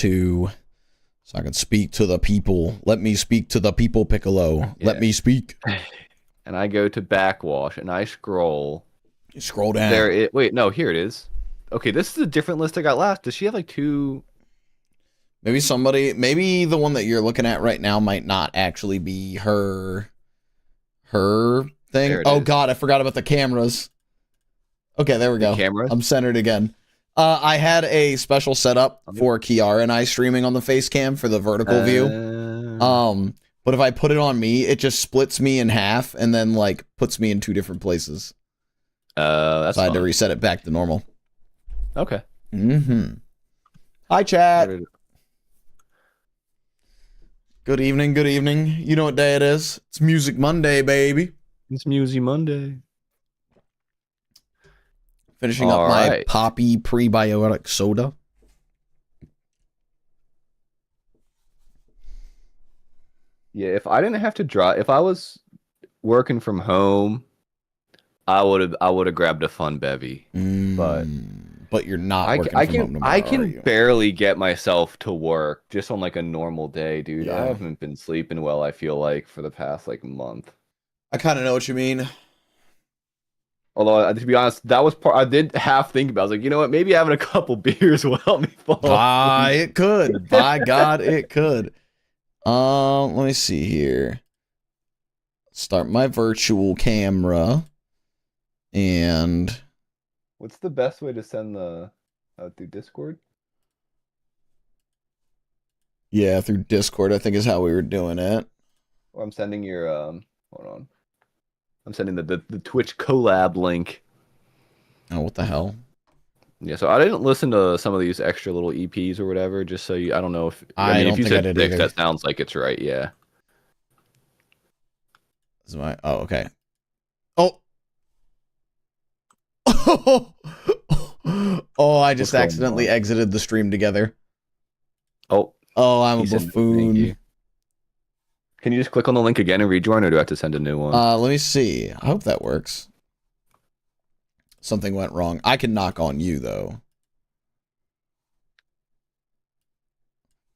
to so I can speak to the people. Let me speak to the people, Piccolo. Yeah. Let me speak. And I go to Backxwash and I scroll. You scroll down. Wait, no, here it is. Okay, this is a different list I got last. Does she have like two? Maybe the one that you're looking at right now might not actually be her thing. Oh God, I forgot about the cameras. Okay, there we go. Cameras? I'm centered again. I had a special setup for Kiara and I streaming on the face cam for the vertical view. But if I put it on me, it just splits me in half and then like puts me in two different places. That's so I had to reset it back to normal. Okay. Hi, chat. Good evening, good evening. You know what day it is? It's Music Monday, baby. It's Music Monday. Finishing up my Poppy prebiotic soda. Yeah, if I didn't have to drive, if I was working from home, I would have grabbed a fun bevy. But you're not working from home tomorrow, I can barely get myself to work just on like a normal day, dude. Yeah. I haven't been sleeping well, I feel like, for the past like month. I kind of know what you mean. Although, to be honest, that was part I did half think about. I was like, you know what? Maybe having a couple beers will help me fall asleep. It could. By God, it could. Let me see here. Start my virtual camera. And what's the best way to send the through Discord? Yeah, through Discord, I think is how we were doing it. Well, I'm sending your hold on. I'm sending the Twitch collab link. Oh, what the hell? Yeah, so I didn't listen to some of these extra little EPs or whatever, just so you. I don't know if I mean, don't if you think said I did 6, that sounds like it's right. Yeah. This is my. Oh, okay. Oh. Oh, I just accidentally exited the stream together. Oh, I'm a buffoon. Can you just click on the link again and rejoin, or do I have to send a new one? Let me see. I hope that works. Something went wrong. I can knock on you, though.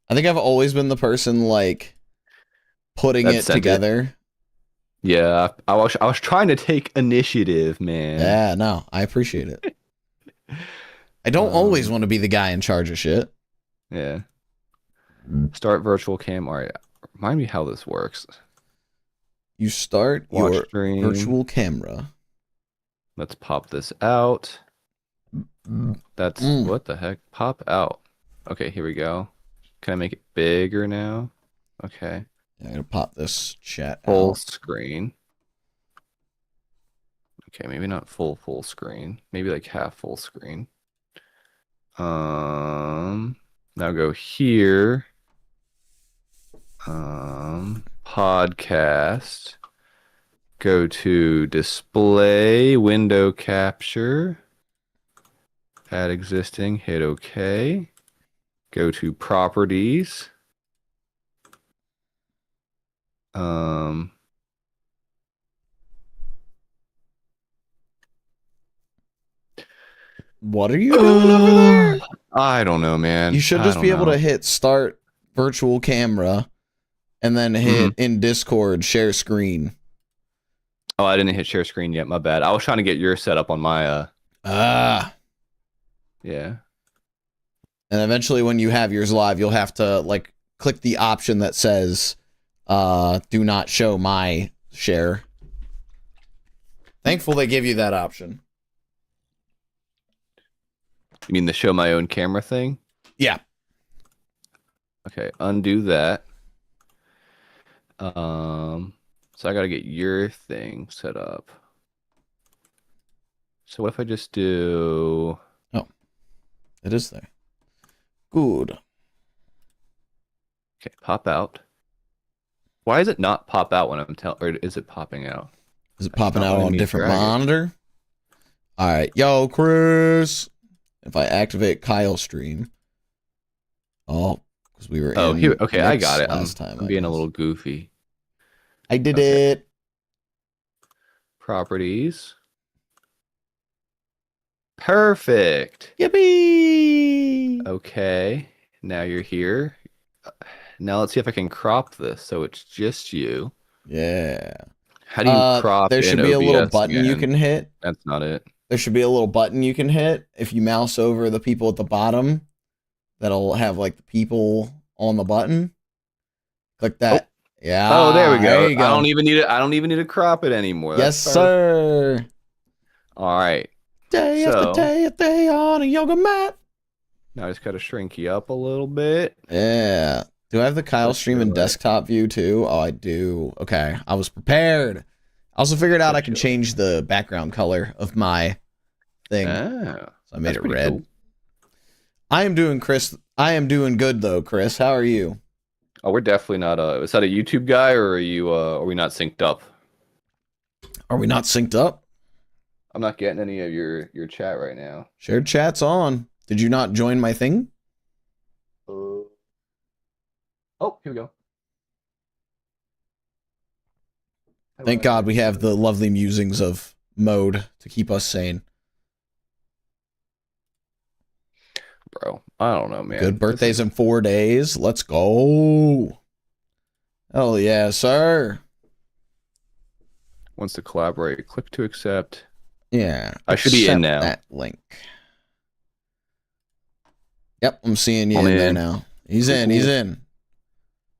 I think I've always been the person, like, putting it together. Yeah, I was trying to take initiative, man. Yeah, no, I appreciate it. I don't always want to be the guy in charge of shit. Yeah. Start virtual cam. All right. Remind me how this works. You start your virtual camera. Let's pop this out. That's what the heck? Pop out. Okay, here we go. Can I make it bigger now? Okay. Yeah, I'm gonna pop this chat full out. Screen. Okay, maybe not full screen. Maybe like half full screen. Now go here. Podcast. Go to display, window capture. Add existing, hit OK. Go to properties. What are you doing over there? I don't know, man. You should just be able to hit start virtual camera and then hit in Discord share screen. Oh, I didn't hit share screen yet. My bad. I was trying to get your setup on my Yeah. And eventually when you have yours live, you'll have to like click the option that says do not show my share. Thankful they give you that option. You mean the show my own camera thing? Yeah. Okay, undo that. So I gotta get your thing set up. So what if I just do... Oh, it is there. Good. Okay, pop out. Why is it not pop out when I'm telling, or is it popping out? Is it popping out on a different monitor? All right, yo, Chris. If I activate Kyle's stream, because we were in here. Okay, I got it. Last time I'm being a little goofy. I did it. Properties. Perfect. Yippee! Okay. Now you're here. Now let's see if I can crop this so it's just you. Yeah. How do you crop There in should be a little OBS button you again? can hit. That's not it. There should be a little button you can hit if you mouse over the people at the bottom. That'll have like the people on the button. Click that. Oh. Yeah. Oh, there we go. There you go. I don't even need it. I don't even need to crop it anymore. Yes, sir. All right. Day after day after day on a yoga mat. Now I just gotta shrink you up a little bit. Yeah. Do I have the Kyle stream in desktop view too? Oh, I do. Okay. I was prepared. I also figured out I can change the background color of my thing. Oh, so I made it red. Cool. I am doing good though, Chris. How are you? Oh, we're definitely not is that a YouTube guy, or are we not synced up? Are we not synced up? I'm not getting any of your chat right now. Shared chat's on. Did you not join my thing? Oh, here we go. Thank God we have the lovely musings of mode to keep us sane. Bro, I don't know, man. Good birthdays in 4 days. Let's go. Hell yeah, sir. Wants to collaborate. Click to accept. Yeah. I should be in now. That link. Yep, I'm seeing you in there now. He's in. He's in.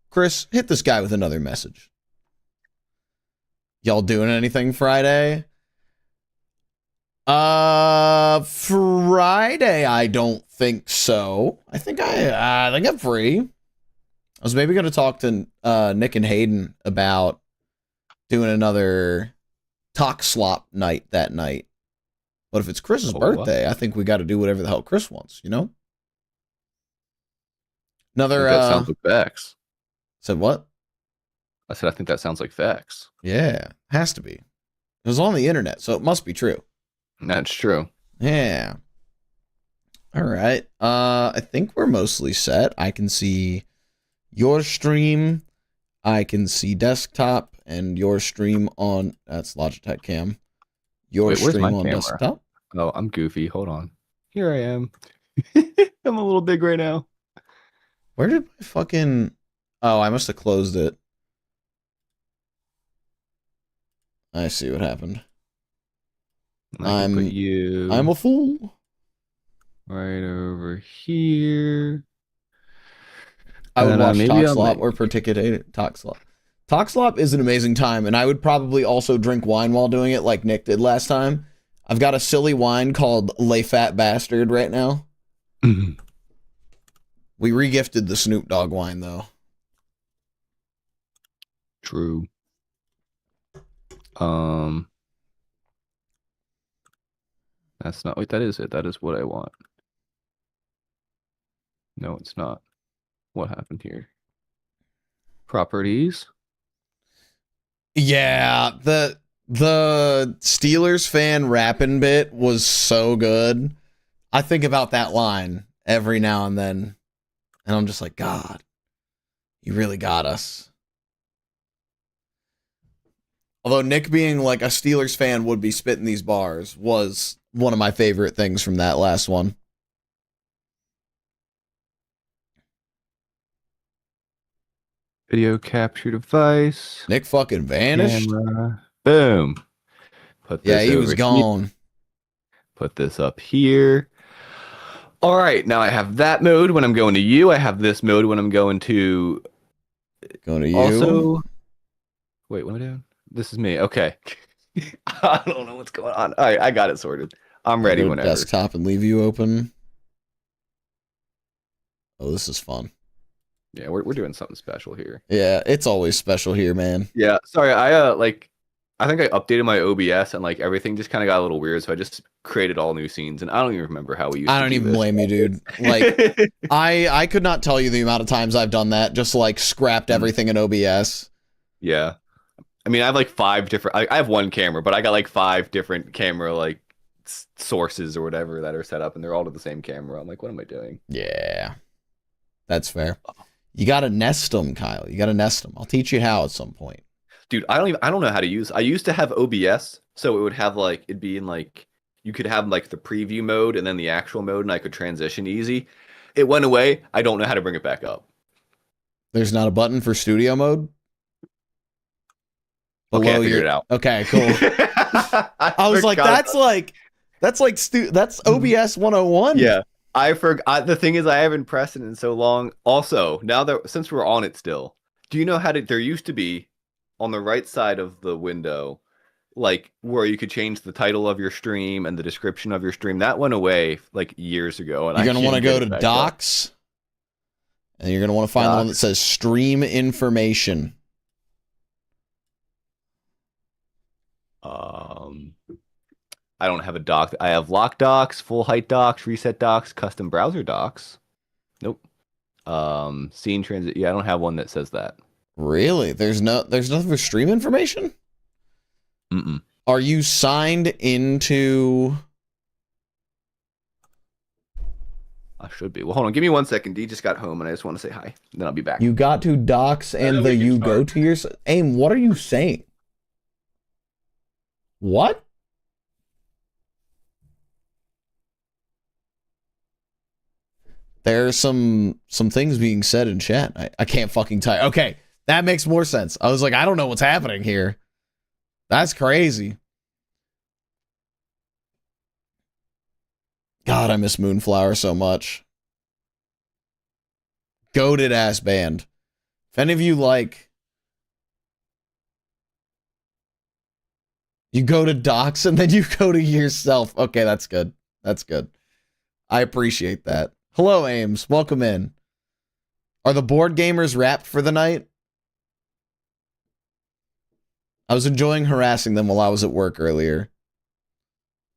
Chris, hit this guy with another message. Y'all doing anything Friday? Friday, I don't think so. I think I'm free. I was maybe going to talk to Nick and Hayden about doing another talk slop night that night. But if it's Chris's birthday, I think we got to do whatever the hell Chris wants, you know? Another that sounds like facts. Said what? I said I think that sounds like facts. Yeah, has to be. It was on the internet, so it must be true. That's true. Yeah. All right. I think we're mostly set. I can see your stream. I can see desktop and your stream on that's Logitech cam. Your stream on desktop. Oh, I'm goofy. Hold on. Here I am. I'm a little big right now. Where did my fucking Oh, I must have closed it. I see what happened. I'm a fool. Right over here. I would watch Talkslop or participate Talkslop. Talkslop is an amazing time, and I would probably also drink wine while doing it like Nick did last time. I've got a silly wine called Lay Fat Bastard right now. We regifted the Snoop Dogg wine, though. True. That's not, wait, that is it. That is what I want. No, it's not. What happened here? Properties. Yeah, the Steelers fan rapping bit was so good. I think about that line every now and then, and I'm just like, God, you really got us. Although Nick being like a Steelers fan would be spitting these bars was one of my favorite things from that last one. Video capture device. Nick fucking vanished. Camera. Boom. Put this he was gone. Here. Put this up here. All right, now I have that mode when I'm going to you. I have this mode when I'm going to you. Also, wait, what am I doing? This is me. Okay. I don't know what's going on. All right, I got it sorted. I'm ready whenever. Desktop and leave you open. Oh, this is fun. Yeah, we're doing something special here. Yeah, it's always special here, man. Yeah, sorry. I think I updated my OBS and like everything just kind of got a little weird, so I just created all new scenes, and I don't even remember how we used. I don't even blame you, dude. Like, I could not tell you the amount of times I've done that. Just like scrapped everything in OBS. Yeah, I mean, I have like 5 different. I have one camera, but I got like 5 different camera like sources or whatever that are set up, and they're all to the same camera. I'm like, what am I doing? Yeah, that's fair. You gotta nest them, Kyle. You gotta nest them. I'll teach you how at some point. Dude, I don't know how to use. I used to have OBS, so it would have like it'd be in like you could have like the preview mode and then the actual mode, and I could transition easy. It went away. I don't know how to bring it back up. There's not a button for studio mode? Okay, I figured it out. Okay, cool. I was like, that's OBS 101. Yeah. I forgot. The thing is, I haven't pressed it in so long. Also, now that since we're on it still, do you know how to? There used to be on the right side of the window, like where you could change the title of your stream and the description of your stream. That went away like years ago. And you're gonna want to go to docs, and you're gonna want to find the one that says stream information. I don't have a doc. I have lock docs, full height docs, reset docs, custom browser docs. Nope. Scene transit. Yeah, I don't have one that says that. Really? There's nothing for stream information? Mm-mm. Are you signed into? I should be. Well, hold on. Give me 1 second. D just got home, and I just want to say hi. Then I'll be back. You got to docs and go to your aim. What are you saying? What? There's some things being said in chat. I can't fucking type. Okay, that makes more sense. I was like, I don't know what's happening here. That's crazy. God, I miss Moonflower so much. Goated ass band. If any of you like, you go to docs and then you go to yourself. Okay, that's good. That's good. I appreciate that. Hello, Ames. Welcome in. Are the board gamers wrapped for the night? I was enjoying harassing them while I was at work earlier.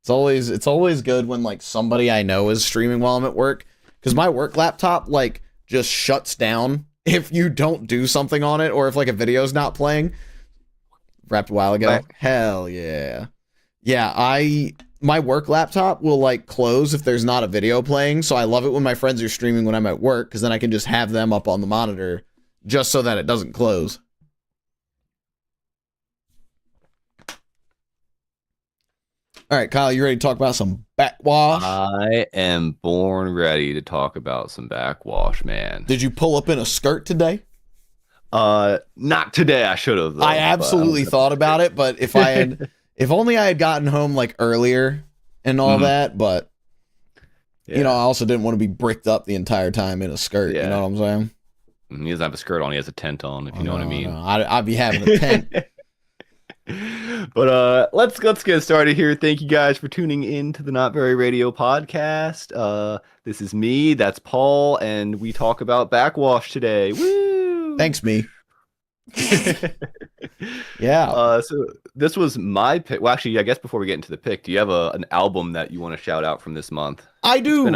It's always good when like somebody I know is streaming while I'm at work, because my work laptop like just shuts down if you don't do something on it, or if like a video's not playing. Wrapped a while ago. Right. Hell yeah. Yeah, my work laptop will like close if there's not a video playing, so I love it when my friends are streaming when I'm at work, because then I can just have them up on the monitor just so that it doesn't close. All right, Kyle, you ready to talk about some backwash? I am born ready to talk about some backwash, man. Did you pull up in a skirt today? Not today. I should have. I absolutely thought about it, but if only I had gotten home like earlier and all that, but you know, I also didn't want to be bricked up the entire time in a skirt. Yeah. You know what I'm saying? He doesn't have a skirt on. He has a tent on, if you know what I mean. No. I'd be having a tent. But let's get started here. Thank you guys for tuning in to the Not Very Radio podcast. This is me, that's Paul, and we talk about backwash today. Woo! Thanks, me. Yeah. So this was my pick. Well, actually, I guess before we get into the pick, do you have an album that you want to shout out from this month? I do.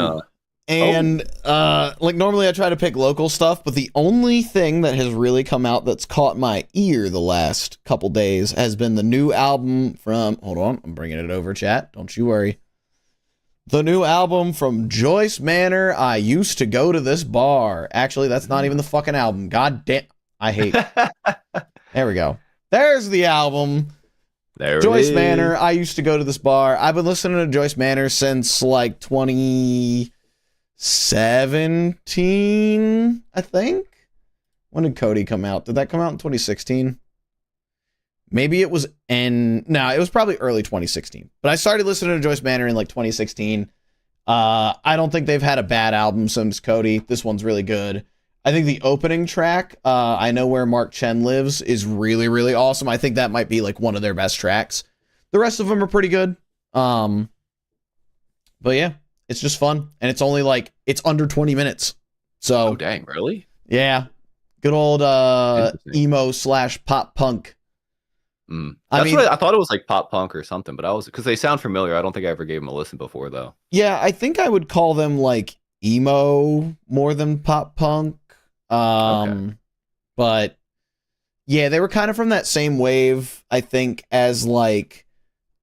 Like normally I try to pick local stuff, but the only thing that has really come out that's caught my ear the last couple days has been the new album from, hold on, I'm bringing it over, chat. Don't you worry. The new album from Joyce Manor, I Used to Go to This Bar. Actually, that's not even the fucking album. God damn. I hate. There we go. There's the album. There Joyce Manor, I Used to Go to This Bar. I've been listening to Joyce Manor since like 2017, I think. When did Cody come out? Did that come out in 2016? Maybe it was it was probably early 2016. But I started listening to Joyce Manor in like 2016. I don't think they've had a bad album since Cody. This one's really good. I think the opening track, I Know Where Mark Chen Lives, is really, really awesome. I think that might be like one of their best tracks. The rest of them are pretty good. But yeah, it's just fun. And it's only like, it's under 20 minutes. So. Oh, dang, really? Yeah. Good old emo/pop punk. I thought it was like pop punk or something, but because they sound familiar. I don't think I ever gave them a listen before, though. Yeah, I think I would call them like emo more than pop punk. Okay. But yeah, they were kind of from that same wave, I think, as like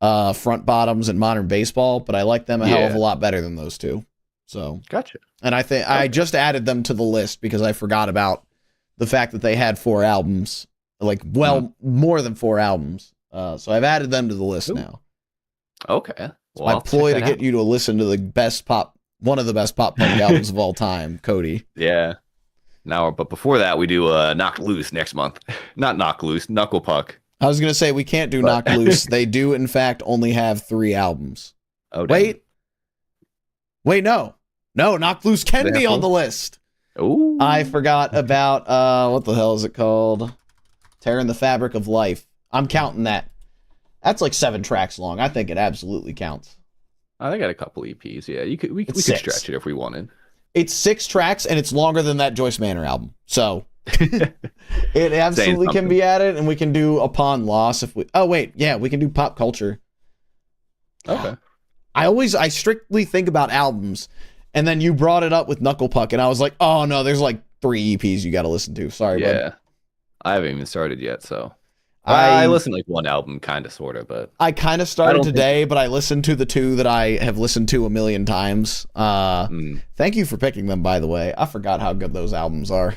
Front Bottoms and Modern Baseball, but I like them a hell of a lot better than those two. So gotcha. And I think I just added them to the list because I forgot about the fact that they had 4 albums, like more than 4 albums. So I've added them to the list now. Okay. Well, my ploy to get you to listen to the best pop one of the best pop punk albums of all time, Cody. Yeah. Now, but before that, we do Knock Loose next month. Not Knock Loose, Knuckle Puck. I was gonna say we can't do Knock Loose. They do, in fact, only have 3 albums. Oh, damn. Wait, no, Knock Loose can be on the list. Ooh. I forgot about what the hell is it called? Tearing the Fabric of Life. I'm counting that. That's like 7 tracks long. I think it absolutely counts. I got a couple EPs. Yeah, we could stretch it if we wanted. It's 6 tracks and it's longer than that Joyce Manor album. So it absolutely can be added, and we can do Upon Loss if we. Oh wait, yeah, we can do Pop Culture. Okay. I strictly think about albums, and then you brought it up with Knuckle Puck, and I was like, oh no, there's like 3 EPs you got to listen to. Sorry, bud. I haven't even started yet, so I listened like one album, kind of, sort of, but I kind of started today, but I listened to the 2 that I have listened to a million times. Thank you for picking them, by the way. I forgot how good those albums are.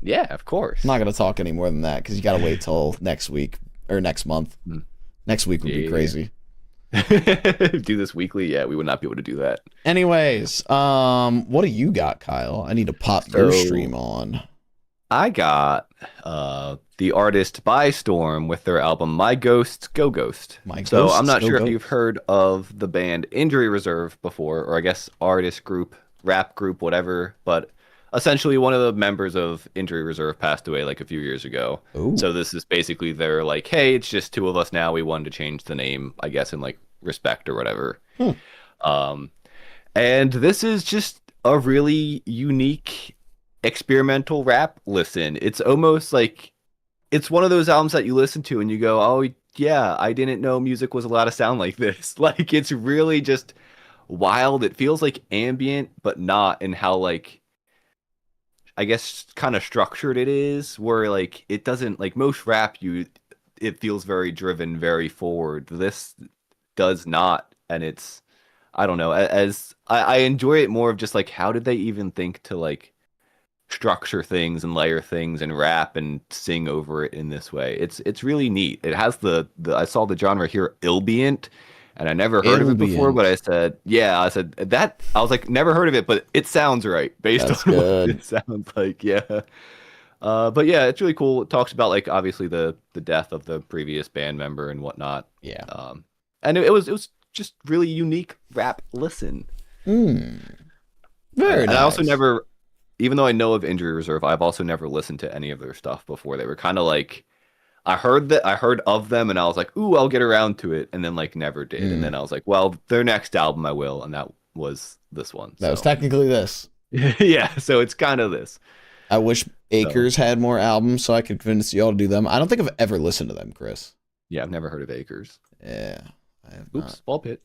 Yeah, of course. I'm not going to talk any more than that because you got to wait till next week or next month. Next week would be crazy. Do this weekly? Yeah, we would not be able to do that. Anyways, what do you got, Kyle? I need to pop your stream on. I got the artist By Storm with their album My Ghosts Go Ghost. So I'm not sure if you've heard of the band Injury Reserve before, or I guess artist group, rap group, whatever, but essentially one of the members of Injury Reserve passed away like a few years ago. Ooh. So this is basically their like, hey, it's just 2 of us now. We wanted to change the name, I guess, in like respect or whatever. And this is just a really unique experimental rap listen. It's almost like it's one of those albums that you listen to and you go, oh yeah, I didn't know music was allowed to sound like this. Like, it's really just wild. It feels like ambient, but not in how, like, I guess kind of structured it is, where like it doesn't, like most rap, it feels very driven, very forward. This does not, and it's, I don't know, as I enjoy it more of just like, how did they even think to like structure things and layer things and rap and sing over it in this way? It's really neat. It has the I saw the genre here, Ilbient, and I never heard of it before, but I said that, I was like, never heard of it, but it sounds right based on what it sounds like. But yeah, it's really cool. It talks about like obviously the death of the previous band member and whatnot. And it was just really unique rap listen. Very nice. And I also never, even though I know of Injury Reserve, I've also never listened to any of their stuff before. They were kind of like, I heard of them and I was like, ooh, I'll get around to it, and then like never did. And then I was like, well, their next album I will, and that was this one. That was technically this. Yeah, so it's kind of this. I wish Acres had more albums so I could convince you all to do them. I don't think I've ever listened to them, Chris. Yeah, I've never heard of Acres. Yeah, I have Oops, not. ball pit.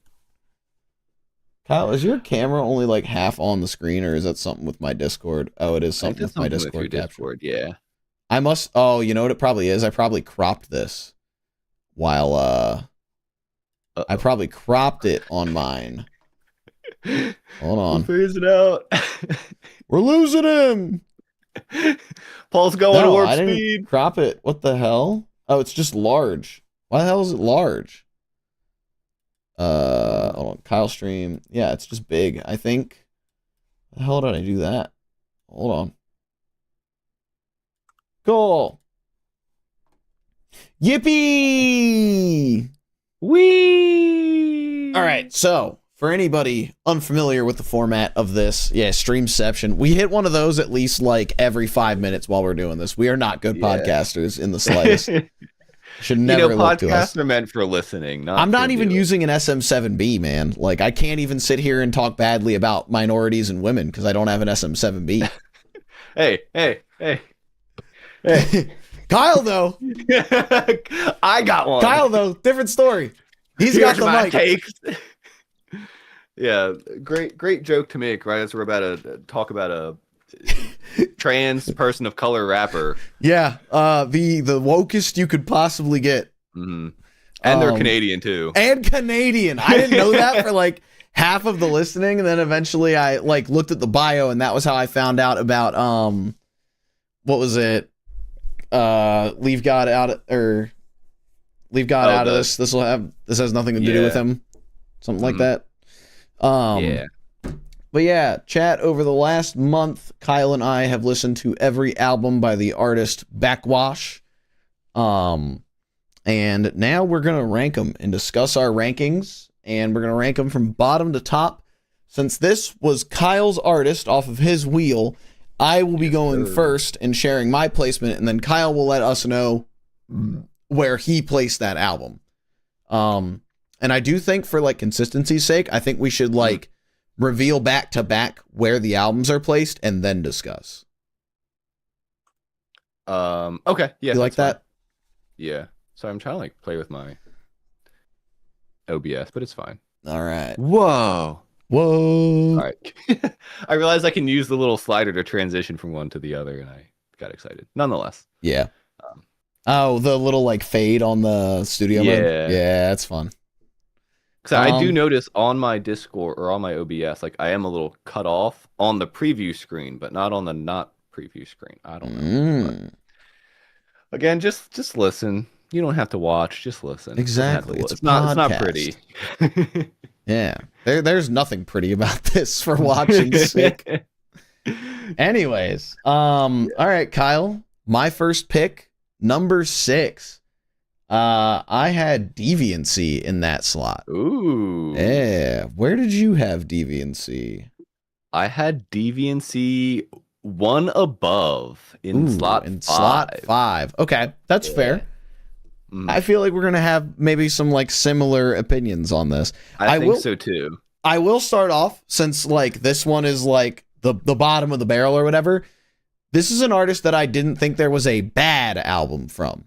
Kyle, is your camera only like half on the screen, or is that something with my Discord? Oh, it is something with my Discord capture. Yeah. I must. Oh, you know what it probably is? I probably cropped this while I probably cropped it on mine. Hold on. We're phasing out. We're losing him. Paul's going to warp I didn't speed. Crop it. What the hell? Oh, it's just large. Why the hell is it large? Hold on. Kyle stream. Yeah, it's just big, I think. How the hell did I do that? Hold on. Cool. Yippee! Whee! All right, so for anybody unfamiliar with the format of this, Streamception, we hit one of those at least like every 5 minutes while we're doing this. We are not good podcasters in the slightest. Should never look to us. Podcasts are meant for listening. I'm not even using an SM7B, man. Like, I can't even sit here and talk badly about minorities and women because I don't have an SM7B. Hey. Kyle, though. I got one. Kyle, though, different story. He's got the mic. Takes. Yeah, great joke to make, right? As we're about to talk about a trans person of color rapper. Yeah, the wokest you could possibly get. Mm-hmm. And they're Canadian, too. And Canadian. I didn't know that for like half of the listening, and then eventually I like looked at the bio, and that was how I found out about what was it? Leave God out of this. This has nothing to do with him. Something like that. But yeah, chat, over the last month, Kyle and I have listened to every album by the artist Backxwash. And now we're going to rank them and discuss our rankings. And we're going to rank them from bottom to top. Since this was Kyle's artist off of his wheel, I will be going first and sharing my placement. And then Kyle will let us know where he placed that album. And I do think for like consistency's sake, I think we should like reveal back to back where the albums are placed and then discuss. Okay. Yeah. You like that? Fine. Yeah. So I'm trying to like play with my OBS, but it's fine. All right. Whoa. All right. I realized I can use the little slider to transition from one to the other, and I got excited. Nonetheless. Yeah. The little like fade on the studio mode. Yeah, that's fun. So I do notice on my Discord or on my OBS, like I am a little cut off on the preview screen, but not on the not preview screen. I don't know. Again, just listen. You don't have to watch. Just listen. Exactly. It's not pretty. Yeah. There's nothing pretty about this for watching's sake. Anyways, all right, Kyle. My first pick, number 6. I had Deviancy in that slot. Ooh. Yeah. Where did you have Deviancy? I had Deviancy one above in slot 5. Slot 5. Okay, that's fair. I feel like we're gonna have maybe some like similar opinions on this. I think so too. I will start off, since like this one is like the bottom of the barrel or whatever. This is an artist that I didn't think there was a bad album from.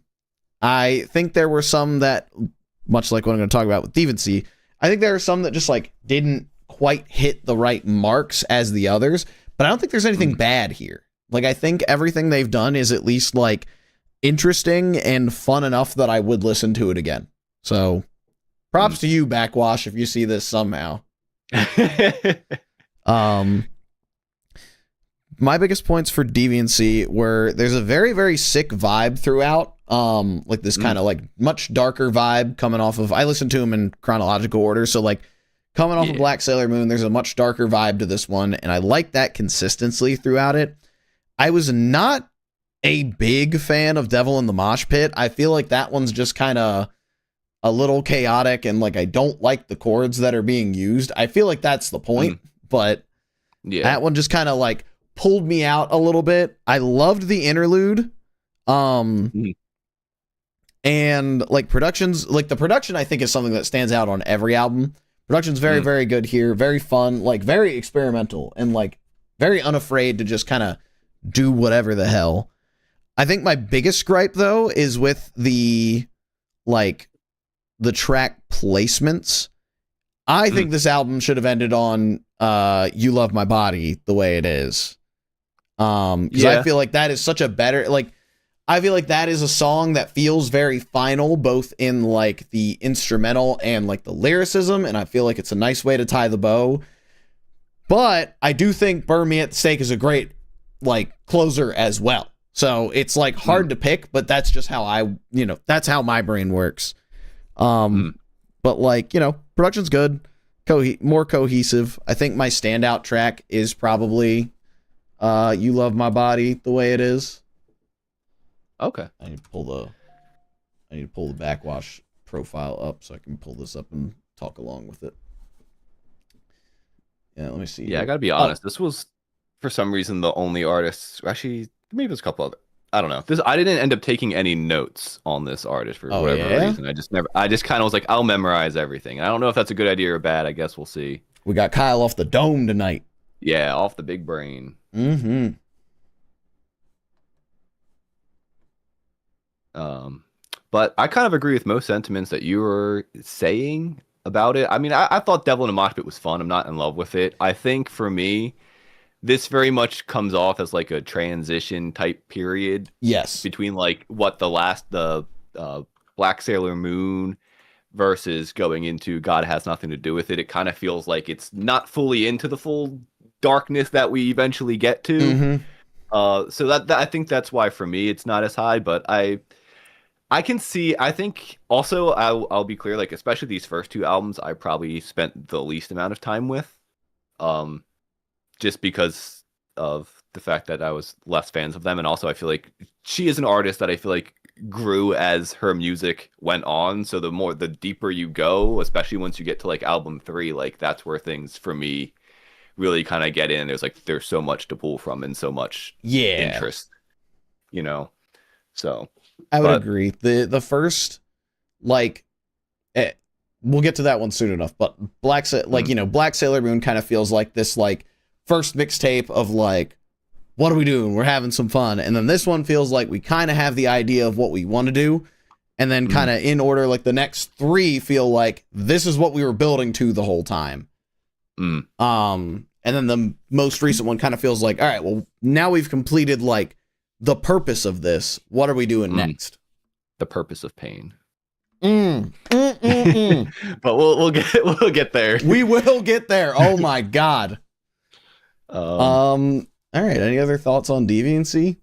I think there were some that, much like what I'm going to talk about with Deviancy, I think there are some that just like didn't quite hit the right marks as the others, but I don't think there's anything bad here. Like, I think everything they've done is at least like interesting and fun enough that I would listen to it again. So props to you, Backxwash, if you see this somehow. My biggest points for Deviancy were there's a very, very sick vibe throughout. Like this kind of like much darker vibe coming off of, I listened to them in chronological order. So like coming off of Black Sailor Moon, there's a much darker vibe to this one. And I like that consistency throughout it. I was not a big fan of Devil in the Mosh Pit. I feel like that one's just kind of a little chaotic, and like I don't like the chords that are being used. I feel like that's the point, but that one just kind of like pulled me out a little bit. I loved the interlude. And like productions, like the production I think is something that stands out on every album. Production's very, very good here. Very fun, like very experimental, and like very unafraid to just kind of do whatever the hell. I think my biggest gripe though is with the track placements. I think this album should have ended on You Love My Body the way it is. Because I feel like that is such a better, like, I feel like that is a song that feels very final, both in like the instrumental and like the lyricism, and I feel like it's a nice way to tie the bow. But I do think Burn Me at the Stake is a great like closer as well. So it's like hard to pick, but that's just how that's how my brain works. But like, production's good, more cohesive. I think my standout track is probably You Love My Body the way it is. Okay. I need to pull the Backxwash profile up so I can pull this up and talk along with it. Yeah, let me see. Yeah, I gotta be honest. This was, for some reason, the only artist. Actually, maybe there's a couple other. I don't know. I didn't end up taking any notes on this artist for whatever reason. I just kind of was like, I'll memorize everything. I don't know if that's a good idea or bad. I guess we'll see. We got Kyle off the dome tonight. Yeah, off the big brain. But I kind of agree with most sentiments that you were saying about it. I mean, I thought Devil in a Mosh Pit was fun. I'm not in love with it. I think for me, this very much comes off as like a transition type period. Yes. Between like what the Black Sailor Moon versus going into God Has Nothing to Do with It. It kind of feels like it's not fully into the full darkness that we eventually get to. So that I think that's why for me it's not as high, but I can see. I think also I'll be clear, like especially these first two albums, I probably spent the least amount of time with. just because of the fact that I was less fans of them, and also I feel like she is an artist that I feel like grew as her music went on. So the deeper you go, especially once you get to like album 3, like that's where things for me really kind of get in. There's so much to pull from and so much interest, you know. So I would agree. The first, like, we'll get to that one soon enough. But Black Sailor Moon kind of feels like this like first mixtape of like, what are we doing? We're having some fun. And then this one feels like we kind of have the idea of what we want to do. And then kind of in order, like the next 3 feel like this is what we were building to the whole time. And then the most recent one kind of feels like, all right, well, now we've completed like the purpose of this. What are we doing next? The purpose of pain. But we'll get there. We will get there. Oh my god. All right. Any other thoughts on Deviancy?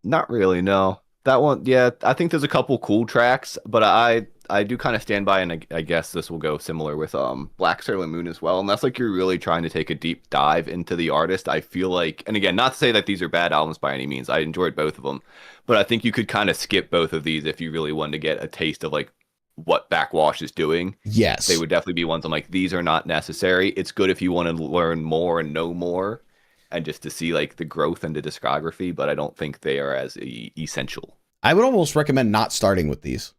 Not really. No. That one. Yeah, I think there's a couple cool tracks, but I do kind of stand by, and I guess this will go similar with Black Sailor Moon as well. Unless like you're really trying to take a deep dive into the artist, I feel like, and again, not to say that these are bad albums by any means. I enjoyed both of them, but I think you could kind of skip both of these if you really wanted to get a taste of like what Backxwash is doing. Yes, they would definitely be ones I'm like, these are not necessary. It's good if you want to learn more and know more, and just to see like the growth in the discography, but I don't think they are as essential. I would almost recommend not starting with these.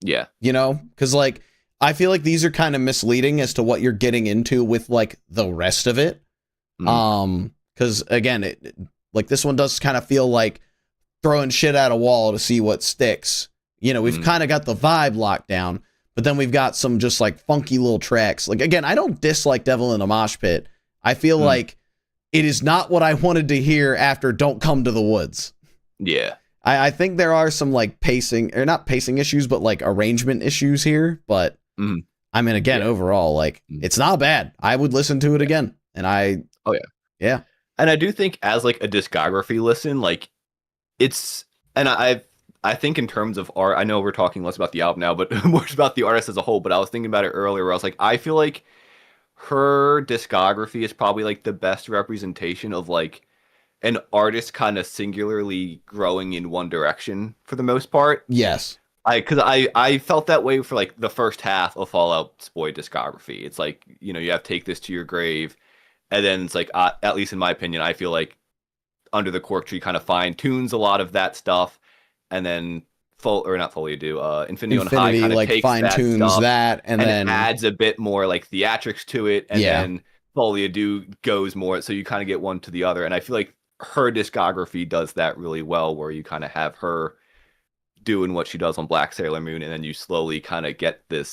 Yeah. You know, because like I feel like these are kind of misleading as to what you're getting into with like the rest of it. Because again, like this one does kind of feel like throwing shit at a wall to see what sticks. You know, we've kind of got the vibe locked down, but then we've got some just like funky little tracks. Like again, I don't dislike Devil in a Mosh Pit. I feel like it is not what I wanted to hear after Don't Come to the Woods. Yeah. I think there are some like pacing, or not pacing issues, but like arrangement issues here. But I mean, again, overall, like it's not bad. I would listen to it again. And yeah. And I do think as like a discography listen, like it's, and I think in terms of art, I know we're talking less about the album now, but more about the artist as a whole. But I was thinking about it earlier where I was like, I feel like her discography is probably like the best representation of like an artist kind of singularly growing in one direction for the most part. Yes. Because I felt that way for like the first half of Fall Out Boy discography. It's like, you know, you have Take This to Your Grave, and then it's like, at least in my opinion, I feel like Under the Cork Tree kind of fine tunes a lot of that stuff, and then Infinity on High kind of like takes fine tunes that, and then adds a bit more like theatrics to it, and then Folie à Deux goes more, so you kind of get one to the other. And I feel like her discography does that really well, where you kind of have her doing what she does on Black Sailor Moon, and then you slowly kind of get the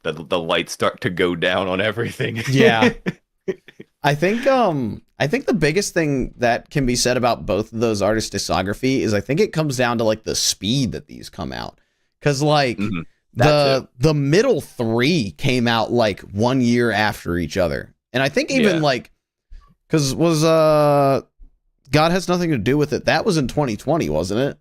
lights start to go down on everything. Yeah. I think the biggest thing that can be said about both of those artists' discography is I think it comes down to like the speed that these come out. Cause like the middle 3 came out like 1 year after each other. And I think even like, cause was God Has Nothing to Do with It. That was in 2020, wasn't it?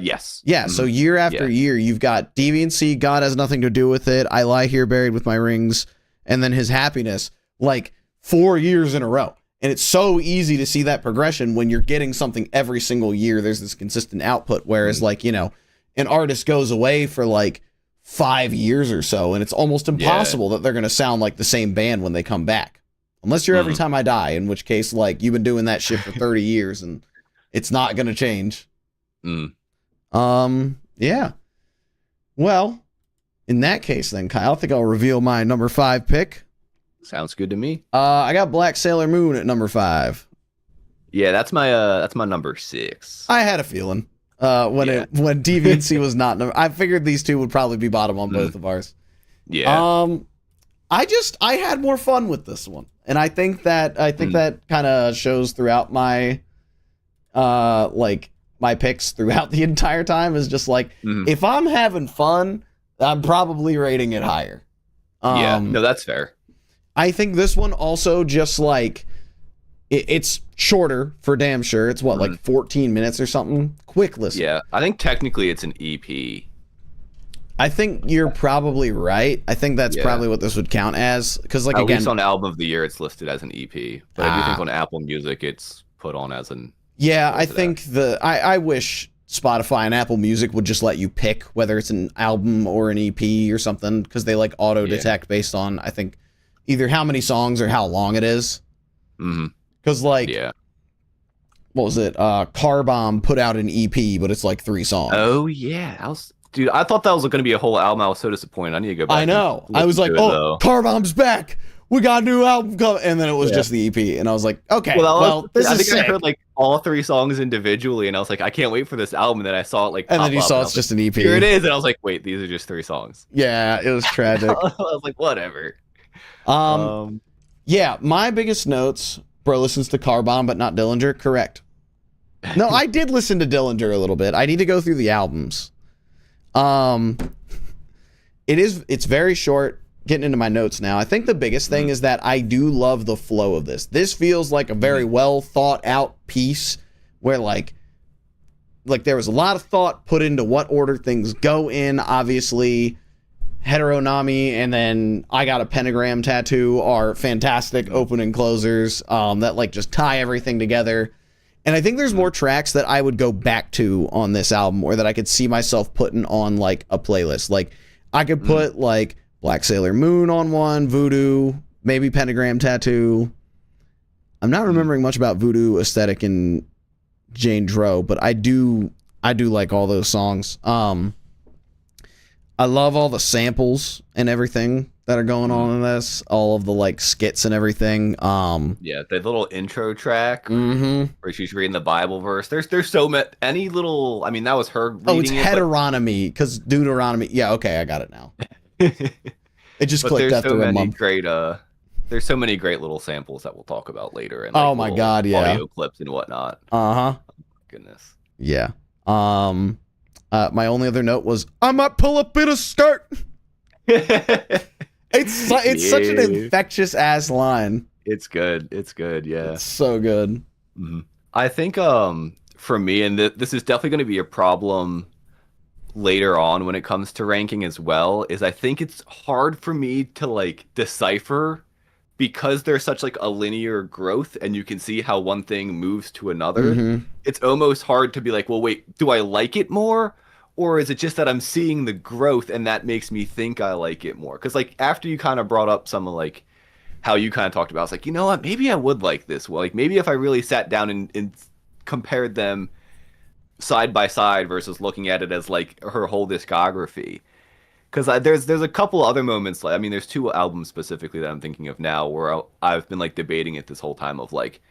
Yes. Yeah. So year after year, you've got Deviancy, God Has Nothing to Do with It, I Lie Here Buried with My Rings, and then His Happiness, like 4 years in a row. And it's so easy to see that progression when you're getting something every single year. There's this consistent output. Whereas like, you know, an artist goes away for like 5 years or so, and it's almost impossible that they're going to sound like the same band when they come back. Unless you're Every Time I Die, in which case, like, you've been doing that shit for 30 years and it's not going to change. Yeah. Well, in that case then, Kyle, I think I'll reveal my number 5 pick. Sounds good to me. I got Black Sailor Moon at number 5. Yeah, that's my number 6. I had a feeling when Deviancy was not number. I figured these two would probably be bottom on both of ours. Yeah. I had more fun with this one, and I think that kind of shows throughout my like my picks throughout the entire time is just like if I'm having fun, I'm probably rating it higher. Yeah, no, that's fair. I think this one also just like it's shorter for damn sure. It's what like 14 minutes or something. Quick listen. Yeah, I think technically it's an EP. I think you're probably right. I think that's probably what this would count as, because like At again, least on album of the year, it's listed as an EP. But I do think on Apple Music, it's put on as an. Yeah, I think I wish Spotify and Apple Music would just let you pick whether it's an album or an EP or something, because they like auto detect based on, I think, either how many songs or how long it is. Because like, what was it? Car Bomb put out an EP, but it's like 3 songs. Oh yeah, dude, I thought that was going to be a whole album. I was so disappointed. I need to go back. I know. I was like, oh, Car Bomb's back. We got a new album coming. And then it was just the EP. And I was like, okay, well this is sick. I heard like all 3 songs individually. And I was like, I can't wait for this album. And then I saw it like and then you saw it's just an EP. Here it is. And I was like, wait, these are just 3 songs. Yeah, it was tragic. I was like, whatever. Yeah, my biggest notes, bro listens to Car Bomb, but not Dillinger. Correct. No, I did listen to Dillinger a little bit. I need to go through the albums. It's very short. Getting into my notes now. I think the biggest thing is that I do love the flow of this. This feels like a very well thought out piece where like there was a lot of thought put into what order things go in. Obviously, Heteronami and then I Got a Pentagram Tattoo are fantastic opening closers that like just tie everything together. And I think there's more tracks that I would go back to on this album, or that I could see myself putting on like a playlist. Like I could put like Black Sailor Moon on one, Voodoo, maybe Pentagram Tattoo. I'm not remembering much about Voodoo, Aesthetic, and Jane Dro, but I do like all those songs. I love all the samples and everything that are going on in this, all of the like skits and everything. Yeah, the little intro track where she's reading the Bible verse. There's so many, any little, I mean, that was her reading it's Heteronomy, because Deuteronomy. Yeah, okay, I got it now. It just clicked after a month. There's so many great little samples that we'll talk about later. And oh my god, yeah, audio clips and whatnot. Oh, goodness. Yeah. My only other note was I might pull up in a skirt. It's such an infectious ass line. It's good. It's good. Yeah. It's so good. I think for me, and this is definitely going to be a problem later on when it comes to ranking as well, is I think it's hard for me to like decipher, because there's such like a linear growth and you can see how one thing moves to another. It's almost hard to be like, well, wait, do I like it more? Or is it just that I'm seeing the growth and that makes me think I like it more? Because like after you kind of brought up some of like how you kind of talked about, it's like, you know what, maybe I would like this. Well, like maybe if I really sat down and compared them side by side versus looking at it as like her whole discography. Because there's a couple other moments, like I mean, there's 2 albums specifically that I'm thinking of now where I've been like debating it this whole time of like,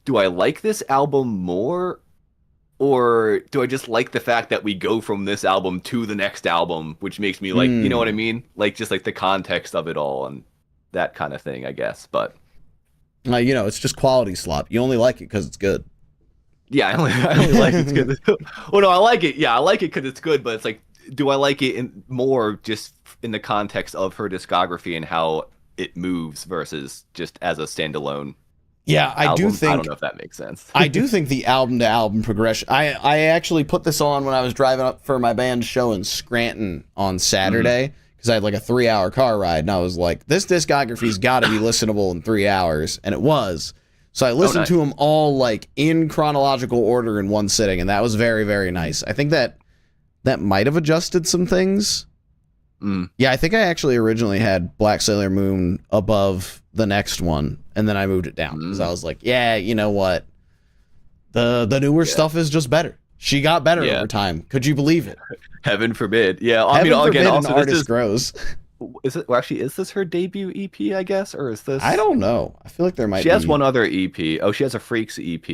do I like this album more, or do I just like the fact that we go from this album to the next album, which makes me like, you know what I mean? Like just like the context of it all and that kind of thing, I guess. But you know, it's just quality slop. You only like it because it's good. Yeah, I only like it's good. Well, no, I like it. Yeah, I like it because it's good, but it's like, do I like it more just in the context of her discography and how it moves versus just as a standalone? Yeah, I do think. I don't know if that makes sense. I do think the album to album progression. I actually put this on when I was driving up for my band's show in Scranton on Saturday, because I had like a 3-hour car ride, and I was like, this discography's got to be listenable in 3 hours, and it was. So I listened to them all like in chronological order in one sitting, and that was very, very nice. I think that might have adjusted some things. Yeah, I think I actually originally had Black Sailor Moon above the next one, and then I moved it down because I was like, yeah, you know what? The newer stuff is just better. She got better over time. Could you believe it? Heaven forbid. Yeah, I Heaven mean, forbid again, an also artist grows. Is it? Well, actually, is this her debut EP? I guess, or is this? I don't know. I feel like there might. She has one other EP. Oh, she has a Freaks EP,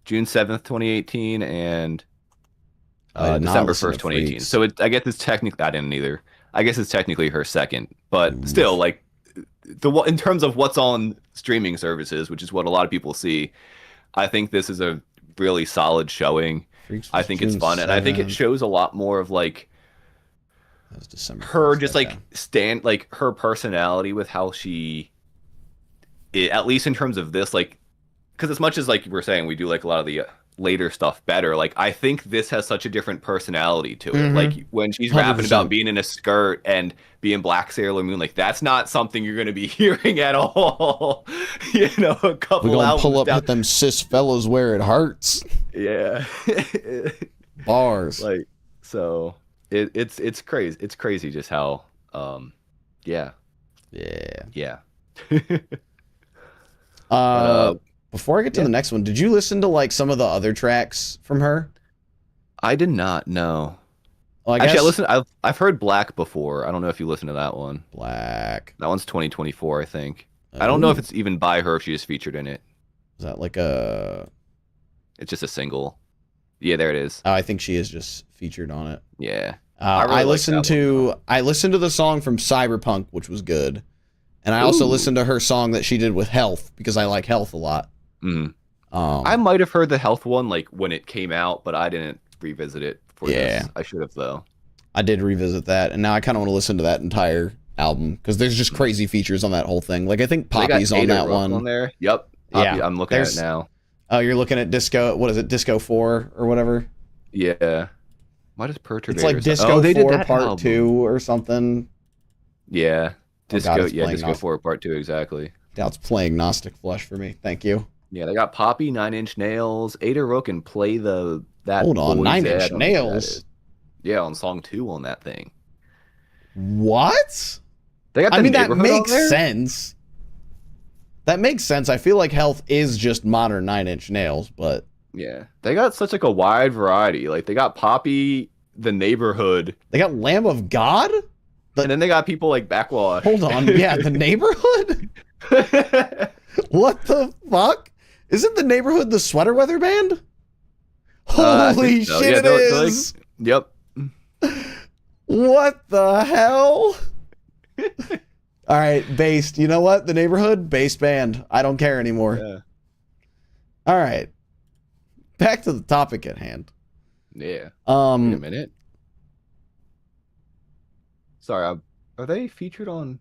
June 7th, 2018, and December 1st, 2018. So I guess it's technically. I didn't either. I guess it's technically her second, but still, like in terms of what's on streaming services, which is what a lot of people see, I think this is a really solid showing. I think it's fun, and I think it shows a lot more of like. That was December. Her just like her personality with how she, at least in terms of this, like, because as much as like we're saying we do like a lot of the later stuff better. Like I think this has such a different personality to it. Mhm. Like when she's rapping 100%. about being in a skirt and being Black Sailor Moon, like that's not something you're gonna be hearing at all. You know, a We couple gonna albums pull up down. hit them cis fellas where it hurts. Yeah. Bars. Like so it's crazy. It's crazy just how yeah. Yeah. Yeah. Before I get to yeah. the next one, did you listen to like some of the other tracks from her? I did not know. Well, I Actually, guess I listened. I've heard Black before. I don't know if you listened to that one. Black. That one's 2024, I think. I don't know if Ooh. it's even by her. If she just featured in it. Is that like a? It's just a single. Yeah, there it is. Oh, I think she is just featured on it. Yeah. I really like listened that to I listened to the song from Cyberpunk, which was good, and I also Ooh. listened to her song that she did with Health because I like Health a lot. Mm. I might have heard the Health one like when it came out, but I didn't revisit it for this. I should have though. I did revisit that, and now I kind of want to listen to that entire album because there's just crazy features on that whole thing. Like I think Poppy's on that one. On there. Yep. Poppy, yeah, I'm looking at it now. Oh, you're looking at Disco. What is it? Disco 4 or whatever. Yeah. What is Perturbators? It's like Disco 4 Part 2 or something. Yeah. Disco. God, Disco 4 Part 2 exactly. Now it's playing Gnostic Flesh for me. Thank you. Yeah, they got Poppy, 9 Inch Nails, Ada Rook, and Play that. Hold on, Boy's 9 Head. Inch Nails. Yeah, on song 2 on that thing. What? They got. I mean, that makes sense. That makes sense. I feel like Health is just modern 9 Inch Nails, but yeah, they got such like a wide variety. Like they got Poppy, The Neighborhood. They got Lamb of God, and then they got people like Backxwash. Hold on, yeah, The Neighborhood. What the fuck? Isn't The Neighborhood the Sweater Weather Band? Holy so. shit, Yeah, it is. Yep. What the hell? All right, based. You know what? The Neighborhood, based band. I don't care anymore. Yeah. All right. Back to the topic at hand. Yeah. Wait a minute. Sorry, are they featured on?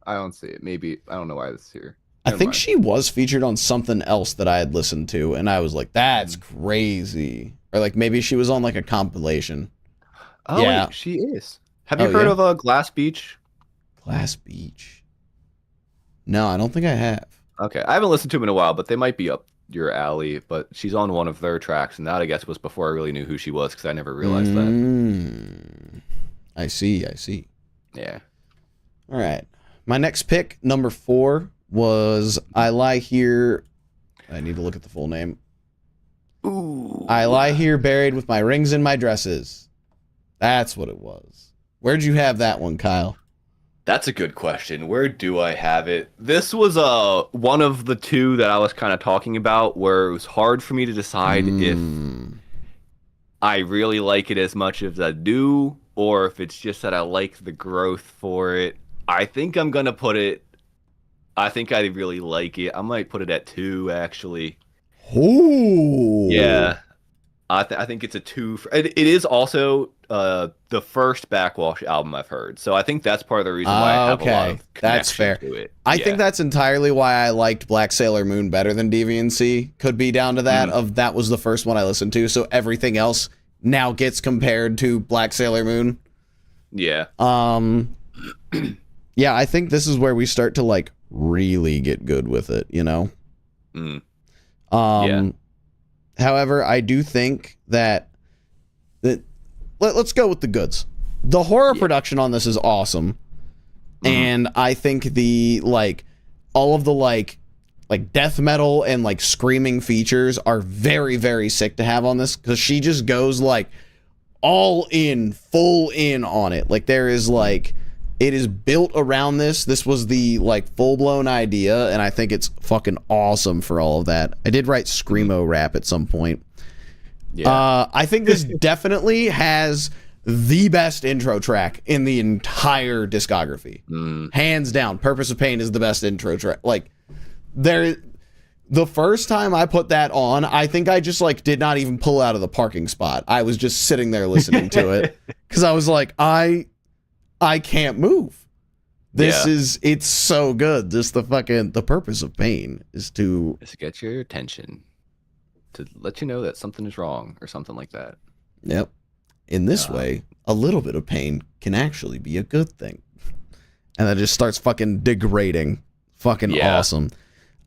I don't see it. Maybe I don't know why this is here. I think she was featured on something else that I had listened to, and I was like, "That's crazy." Or like maybe she was on like a compilation. Oh, yeah, wait, she is. Have you heard of Glass Beach? Glass Beach. No, I don't think I have. Okay, I haven't listened to them in a while, but they might be up your alley. But she's on one of their tracks, and that I guess was before I really knew who she was because I never realized that. I see. Yeah. All right. My next pick, number 4, was I Lie Here. I need to look at the full name. Ooh. I Lie Here Buried with My Rings and My Dresses. That's what it was. Where'd you have that one, Kyle? That's a good question. Where do I have it? This was one of the two that I was kind of talking about where it was hard for me to decide if I really like it as much as I do or if it's just that I like the growth for it. I think I'm going to put it... I think I really like it. I might put it at 2, actually. Ooh. Yeah. I think it's a 2. It is also the first Backxwash album I've heard. So I think that's part of the reason why I have a lot of that's fair. to it. I think that's entirely why I liked Black Sailor Moon better than DVNC. Could be down to that of that was the first one I listened to. So everything else now gets compared to Black Sailor Moon. Yeah. Yeah, I think this is where we start to like really get good with it, you know? Yeah. However, I do think that let's go with the goods. The horror production on this is awesome. And I think the like all of the like death metal and like screaming features are very, very sick to have on this because she just goes like all in, full in on it. Like there is like it is built around this. This was the like full-blown idea, and I think it's fucking awesome for all of that. I did write screamo rap at some point. Yeah. I think this definitely has the best intro track in the entire discography. Hands down. Purpose of Pain is the best intro track. Like the first time I put that on, I think I just like did not even pull out of the parking spot. I was just sitting there listening to it because I was like, I can't move. This Yeah. it's so good. Just the purpose of pain is to Just to get your attention, to let you know that something is wrong or something like that. Yep. In this Um, way, a little bit of pain can actually be a good thing. And that just starts fucking degrading. Fucking Yeah. awesome.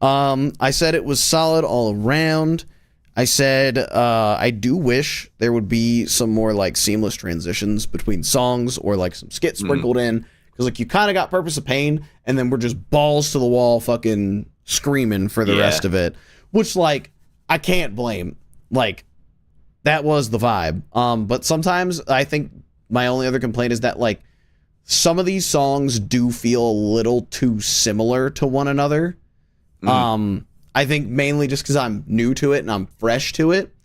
I said it was solid all around. I said I do wish there would be some more like seamless transitions between songs or like some skits sprinkled in. Because like you kind of got Purpose of Pain and then we're just balls to the wall fucking screaming for the rest of it. Which like I can't blame. Like that was the vibe. But sometimes I think my only other complaint is that like some of these songs do feel a little too similar to one another. I think mainly just because I'm new to it and I'm fresh to it.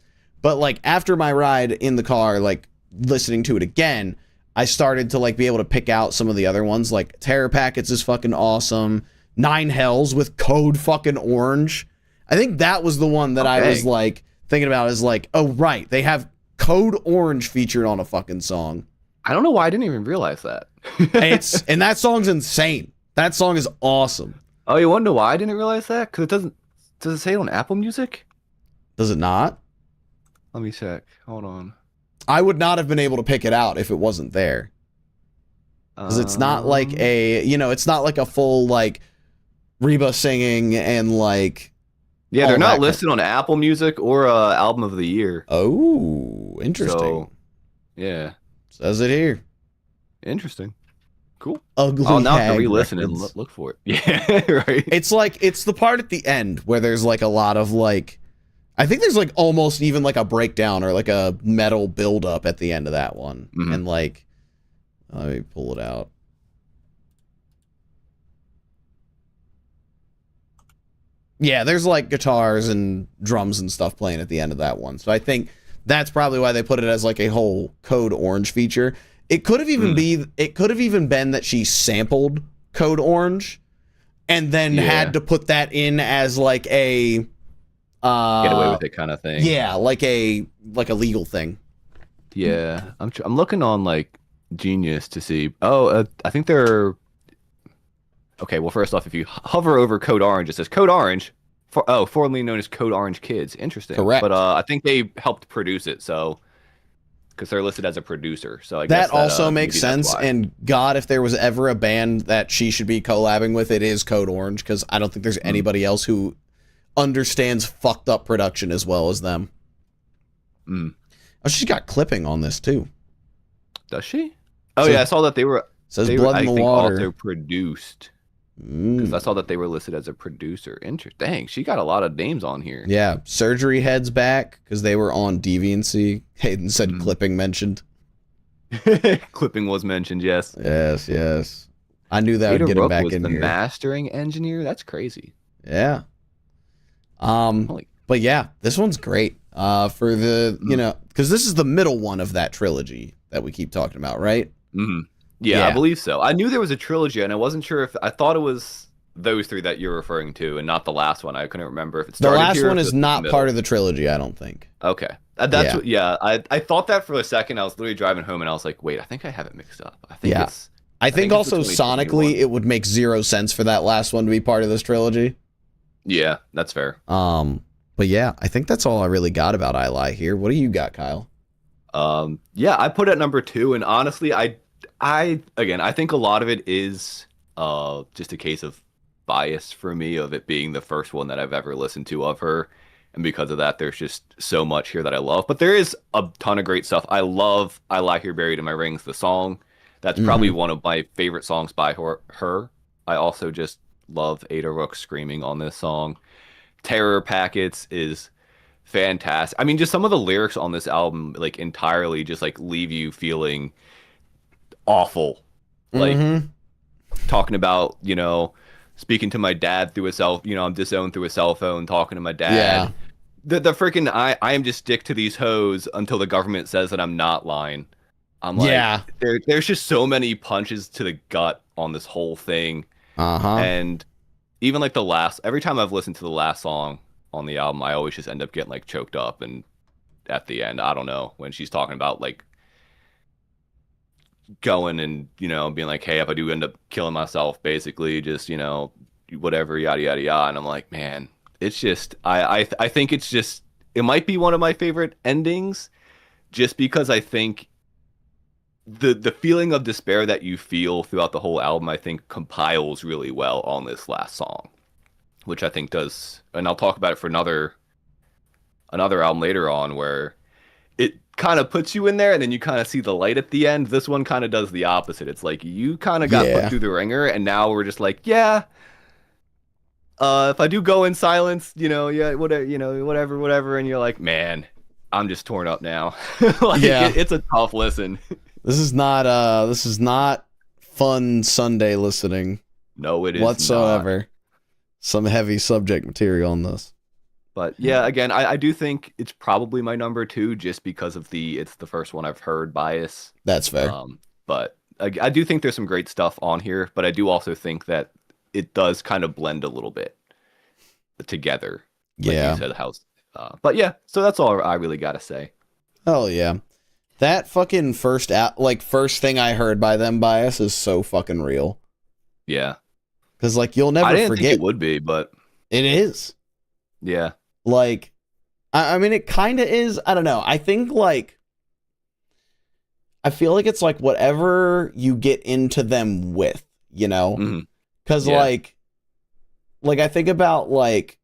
But like after my ride in the car, like listening to it again, I started to like be able to pick out some of the other ones. Like Terror Packets is fucking awesome. Nine Hells with Code fucking Orange. I think that was the one that I was like thinking about is like, oh right, they have Code Orange featured on a fucking song. I don't know why I didn't even realize that. And that song's insane. That song is awesome. Oh, you wonder why I didn't realize that? Because it doesn't. Does it say it on Apple Music? Does it not? Let me check. Hold on. I would not have been able to pick it out if it wasn't there. Because it's not like it's not like a full like Reba singing and like. Yeah, they're not listed on Apple Music or Album of the Year. Oh, interesting. So, yeah. Says it here. Interesting. Cool. Ugly. I'll now have to re-listen and look for it. Yeah, right. It's the part at the end where there's like a lot of like, I think there's like almost even like a breakdown or like a metal buildup at the end of that one. And like, let me pull it out. Yeah, there's like guitars and drums and stuff playing at the end of that one. So I think that's probably why they put it as like a whole Code Orange feature. It could have even been that she sampled Code Orange and then had to put that in as like a get away with it kind of thing. Yeah, like a legal thing. Yeah, I'm looking on like Genius to see. Oh, I think they're okay. Well, first off, if you hover over Code Orange, it says Code Orange, formerly known as Code Orange Kids. Interesting. Correct. But I think they helped produce it, so. Because they're listed as a producer, so I guess that also makes sense. And God, if there was ever a band that she should be collabing with, it is Code Orange. Because I don't think there's anybody else who understands fucked up production as well as them. Oh, she's got clipping on this too. Does she? Oh yeah, I saw that they were. Says Blood in the Water. Also produced. Because I saw that they were listed as a producer. Interesting. Dang, she got a lot of names on here. Yeah, Surgery Heads back because they were on Deviancy. Hayden said clipping mentioned. Clipping was mentioned, yes. Yes. I knew that would get him back in here. The mastering engineer. That's crazy. Yeah. But yeah, this one's great. For the because this is the middle one of that trilogy that we keep talking about, right? Yeah, I believe so. I knew there was a trilogy, and I wasn't sure if I thought it was those three that you're referring to, and not the last one. I couldn't remember if it started. The last one is not part of the trilogy, I don't think. Okay, that's I thought that for a second. I was literally driving home, and I was like, wait, I think I have it mixed up. I think also sonically, it would make zero sense for that last one to be part of this trilogy. Yeah, that's fair. But yeah, I think that's all I really got about I Lie here. What do you got, Kyle? Yeah, I put it at number 2, and honestly, I think a lot of it is just a case of bias for me of it being the first one that I've ever listened to of her, and because of that, there's just so much here that I love. But there is a ton of great stuff. I love "I Lie Here Buried in My Rings," the song. That's probably one of my favorite songs by her. I also just love Ada Rook screaming on this song. Terror Packets is fantastic. I mean, just some of the lyrics on this album, like entirely, just like leave you feeling awful. Like talking about, speaking to my dad through I'm disowned through a cell phone, talking to my dad. Yeah. The freaking I am just stick to these hoes until the government says that I'm not lying. I'm like, there's just so many punches to the gut on this whole thing. And even like every time I've listened to the last song on the album, I always just end up getting like choked up. And at the end, I don't know, when she's talking about like going and, being like, hey, if I do end up killing myself, basically just, whatever, yada yada yada. And I'm like, man, it's just I think it's just it might be one of my favorite endings, just because I think the feeling of despair that you feel throughout the whole album, I think compiles really well on this last song, which I think does, and I'll talk about it for another album later on, where it kind of puts you in there and then you kind of see the light at the end. This one kind of does the opposite. It's like you kind of got put Yeah. through the ringer, and now we're just like, yeah, if I do go in silence, yeah, whatever, whatever, and you're like, man, I'm just torn up now. Like, Yeah. it's a tough listen. This is not fun Sunday listening No, it is whatsoever. not. Some heavy subject material on this. But yeah, again, I do think it's probably my number 2, just because of it's the first one I've heard bias. That's fair. But I do think there's some great stuff on here, but I do also think that it does kind of blend a little bit together. Like Yeah. you said, but yeah, so that's all I really gotta say. Oh yeah. That fucking first thing I heard by them bias is so fucking real. Yeah. Cause like you'll never I didn't forget think it would be, but it is. yeah. Like I mean it kinda is. I don't know. I think like I feel like it's like whatever you get into them with, Mm-hmm. Cause Yeah. like I think about like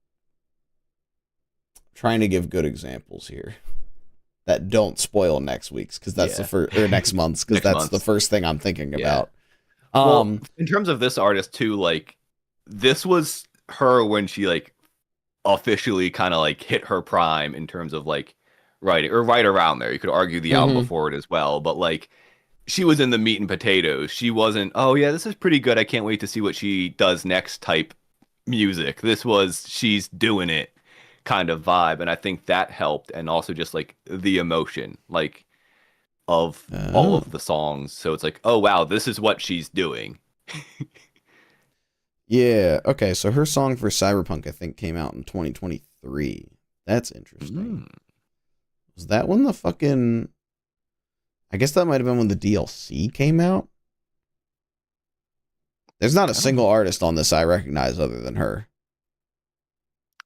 trying to give good examples here that don't spoil next week's, because that's Yeah. the first, or next month's, because Next that's month's. the first thing I'm thinking Yeah. about. Well, in terms of this artist too, like this was her when she like officially kind of like hit her prime in terms of like writing, or right around there. You could argue the album Mhm. before it as well, but like she was in the meat and potatoes. She wasn't, oh yeah, this is pretty good, I can't wait to see what she does next type music. This was, she's doing it kind of vibe, and I think that helped, and also just like the emotion like of all of the songs. So it's like, oh wow, this is what she's doing. Yeah. Okay. So her song for Cyberpunk, I think, came out in 2023. That's interesting. Was that when the fucking? I guess that might have been when the DLC came out. There's not a single artist on this I recognize other than her.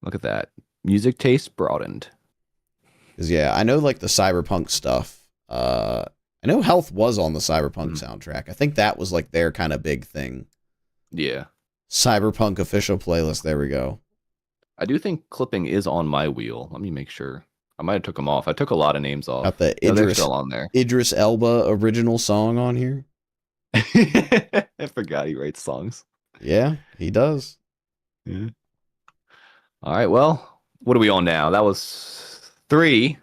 Look at that. Music taste broadened. Because yeah, I know like the Cyberpunk stuff. I know Health was on the Cyberpunk soundtrack. I think that was like their kind of big thing. Yeah. Cyberpunk official playlist. There we go. I do think Clipping is on my wheel. Let me make sure. I might have took them off. I took a lot of names off. Got the they're still on there. Idris Elba original song on here. I forgot he writes songs. Yeah, he does. Yeah. All right. Well, what are we on now? That was 3.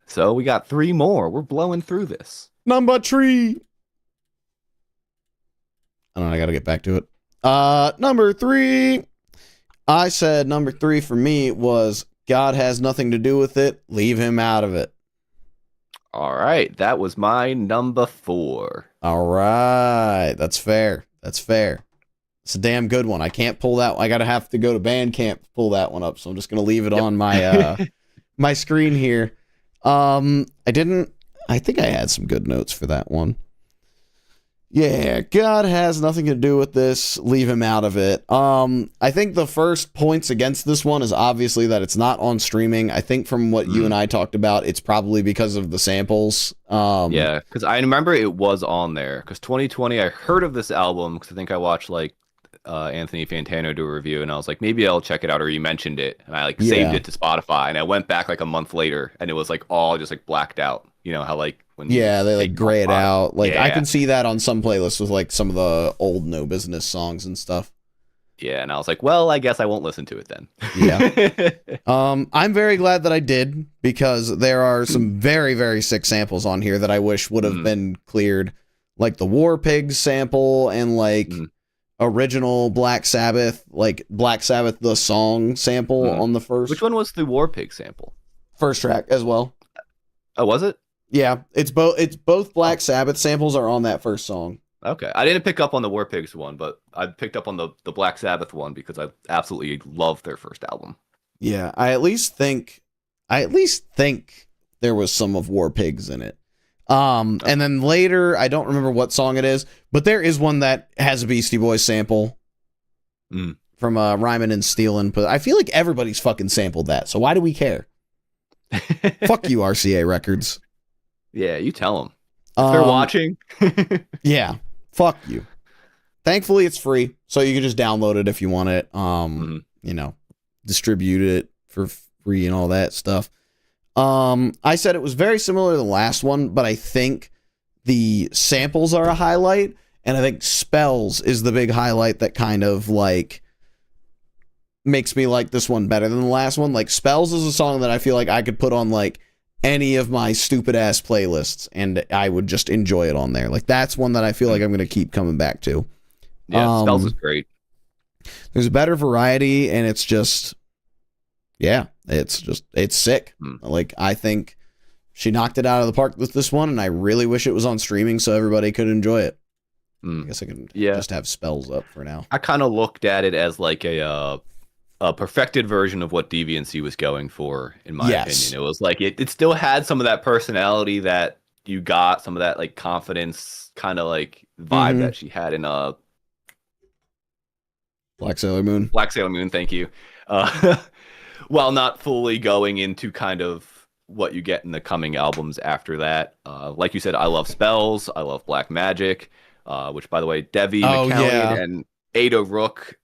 So we got 3 more. We're blowing through this. Number 3. I don't know. I got to get back to it. Number 3. I said number 3 for me was God Has Nothing to Do with It. Leave him out of it. All right. That was my number 4. All right. That's fair. That's fair. It's a damn good one. I can't pull that. I gotta have to go to Bandcamp to pull that one up. So I'm just gonna leave it on my my screen here. I think I had some good notes for that one. Yeah, God has nothing to do with this. Leave him out of it. I think the first points against this one is obviously that it's not on streaming. I think from what you and I talked about, it's probably because of the samples. Yeah, because I remember it was on there. Because 2020, I heard of this album because I think I watched like Anthony Fantano do a review, and I was like, maybe I'll check it out, or you mentioned it, and I like saved it to Spotify, and I went back like a month later, and it was like all just like blacked out. You know how like when they like gray it out. Like yeah. I can see that on some playlists with like some of the old No Business songs and stuff. Yeah, and I was like, well, I guess I won't listen to it then. Yeah. I'm very glad that I did, because there are some very, very sick samples on here that I wish would have been cleared, like the War Pigs sample and like original Black Sabbath, like Black Sabbath the song sample on the first. Which one was the War Pig sample? First track as well. Oh, was it? Yeah, it's both Black Sabbath samples are on that first song. Okay, I didn't pick up on the War Pigs one, but I picked up on the Black Sabbath one because I absolutely love their first album. Yeah, I at least think there was some of War Pigs in it. And then later, I don't remember what song it is, but there is one that has a Beastie Boys sample from Rhymin' and Stealin'. But I feel like everybody's fucking sampled that, so why do we care? Fuck you, RCA Records. Yeah, you tell them. If they're watching. Yeah, fuck you. Thankfully, it's free, so you can just download it if you want it. You know, distribute it for free and all that stuff. I said it was very similar to the last one, but I think the samples are a highlight, and I think Spells is the big highlight that kind of like makes me like this one better than the last one. Like, Spells is a song that I feel like I could put on like any of my stupid ass playlists and I would just enjoy it on there. Like, that's one that I feel like I'm going to keep coming back to. Yeah, Spells is great. There's a better variety, and it's just, yeah, it's sick. Like, I think she knocked it out of the park with this one, and I really wish it was on streaming so everybody could enjoy it. I guess I can just have Spells up for now. I kind of looked at it as like a perfected version of what DVNC was going for, in my opinion. It was like it still had some of that personality that you got, some of that like confidence kind of like vibe that she had in Black Sailor Moon. Black Sailor Moon, thank you. While not fully going into kind of what you get in the coming albums after that. Like you said, I love Spells. I love Black Magic, which, by the way, Devi McCallion and Ada Rook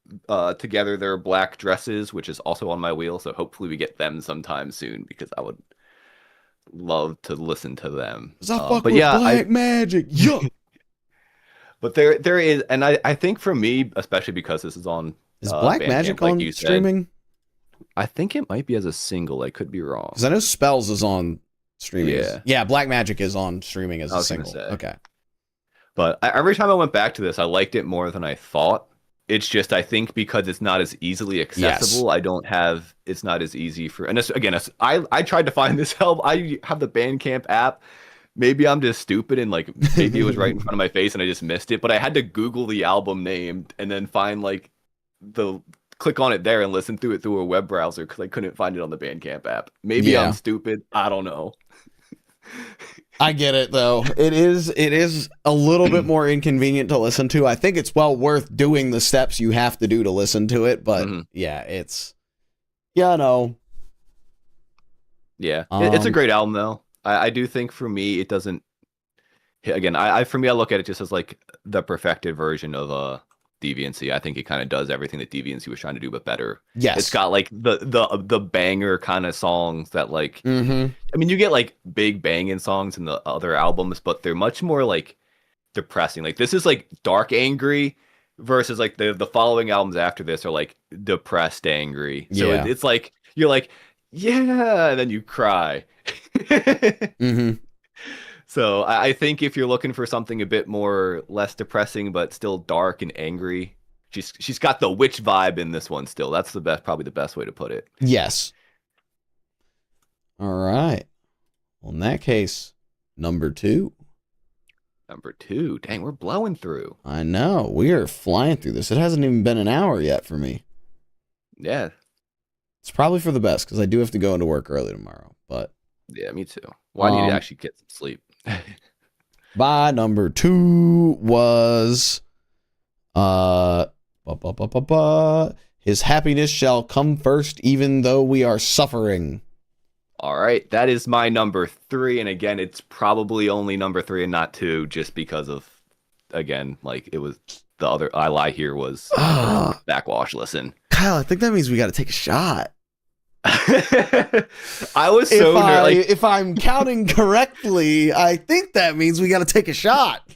together, their black dresses, which is also on my wheel. So hopefully we get them sometime soon, because I would love to listen to them. But yeah, Black Magic. Yeah. But there is, and I think for me, especially because this is on Black Bandcamp, Magic like on streaming? I think it might be as a single. I could be wrong. Because I know Spells is on streaming. Yeah, Black Magic is on streaming as a single. Okay. But every time I went back to this, I liked it more than I thought. It's just, I think because it's not as easily accessible, it's not as easy for, and again, I tried to find this help. I have the Bandcamp app. Maybe I'm just stupid and like maybe it was right in front of my face and I just missed it, but I had to Google the album name and then find like click on it there and listen through it through a web browser because I couldn't find it on the Bandcamp app. Maybe I'm stupid. I don't know. I get it though. It is a little bit more inconvenient to listen to. I think it's well worth doing the steps you have to do to listen to it, but it's no. Yeah, it's a great album though. I do think for me it doesn't. Again, I look at it just as like the perfected version of DVNC. I think it kind of does everything that DVNC was trying to do, but better. Yes, it's got like the banger kind of songs that like. I mean, you get like big banging songs in the other albums, but they're much more like depressing. Like this is like dark angry, versus like the following albums after this are like depressed angry. So it's like you're like and then you cry. So I think if you're looking for something a bit more less depressing but still dark and angry, she's got the witch vibe in this one still. That's probably the best way to put it. Yes. All right. Well, in that case, number 2. Dang, we're blowing through. I know. We are flying through this. It hasn't even been an hour yet for me. Yeah. It's probably for the best because I do have to go into work early tomorrow. But yeah, me too. Well, I need to actually get some sleep. My number 2 was His Happiness Shall Come First Even Though We Are Suffering. All right, that is my number 3, and again, it's probably only number 3 and not 2 just because of, again, like it was the other I Lie Here was Backxwash listen. Kyle, I think that means we got to take a shot. I was so if I'm counting correctly, I think that means we got to take a shot.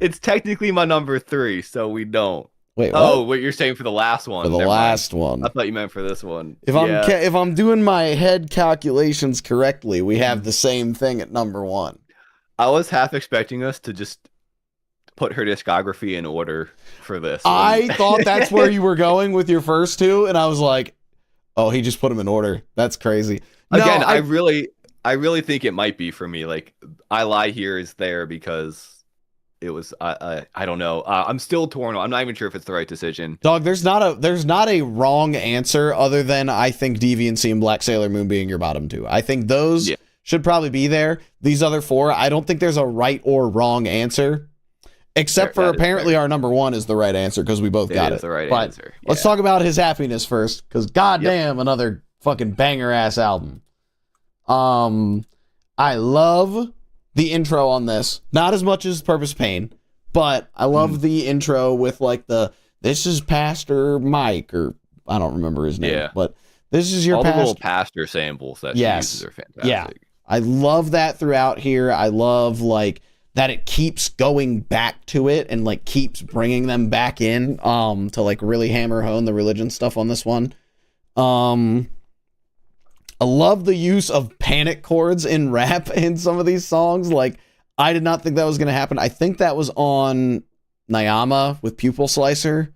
It's technically my number 3, so we don't. Wait, what? Oh, what you're saying for the last one? For the last one. I thought you meant for this one. If I'm doing my head calculations correctly, we have the same thing at number 1. I was half expecting us to just put her discography in order for this. I thought that's where you were going with your first 2, and I was like, oh, he just put them in order. That's crazy. Again, I really think it might be for me. Like, I Lie Here is there because it was I don't know. I'm still torn. I'm not even sure if it's the right decision. Dog, there's not a wrong answer other than I think DVNC and Black Sailor Moon being your bottom 2. I think those should probably be there. These other 4, I don't think there's a right or wrong answer. Except for apparently our number 1 is the right answer because we both got it. The right but answer. Yeah. Let's talk about His Happiness first, because goddamn, another fucking banger ass album. I love the intro on this, not as much as Purpose Pain, but I love the intro with like this is Pastor Mike, or I don't remember his name, but this is your all pastor. The little pastor samples that she uses are fantastic. Yeah, I love that throughout here. I love like that it keeps going back to it and like keeps bringing them back in to like really hammer home the religion stuff on this one. I love the use of panic chords in rap in some of these songs. Like, I did not think that was going to happen. I think that was on Nyama with Pupil Slicer.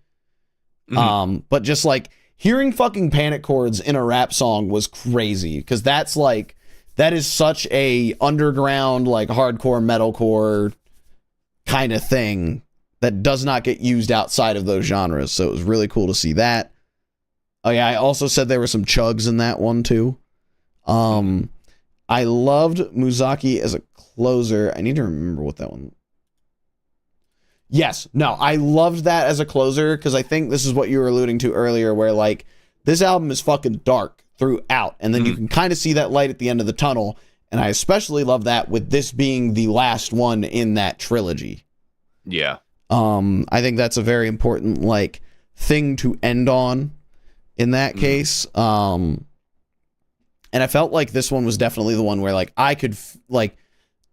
But just like hearing fucking panic chords in a rap song was crazy, because that's like, that is such a underground, like hardcore metalcore kind of thing that does not get used outside of those genres. So it was really cool to see that. Oh yeah, I also said there were some chugs in that one too. I loved Muzaki as a closer. I need to remember what that one. Yes, no, I loved that as a closer, because I think this is what you were alluding to earlier, where like this album is fucking dark throughout, and then you can kind of see that light at the end of the tunnel. And I especially love that with this being the last one in that trilogy. Yeah. I think that's a very important like thing to end on in that case. And I felt like this one was definitely the one where like I could like,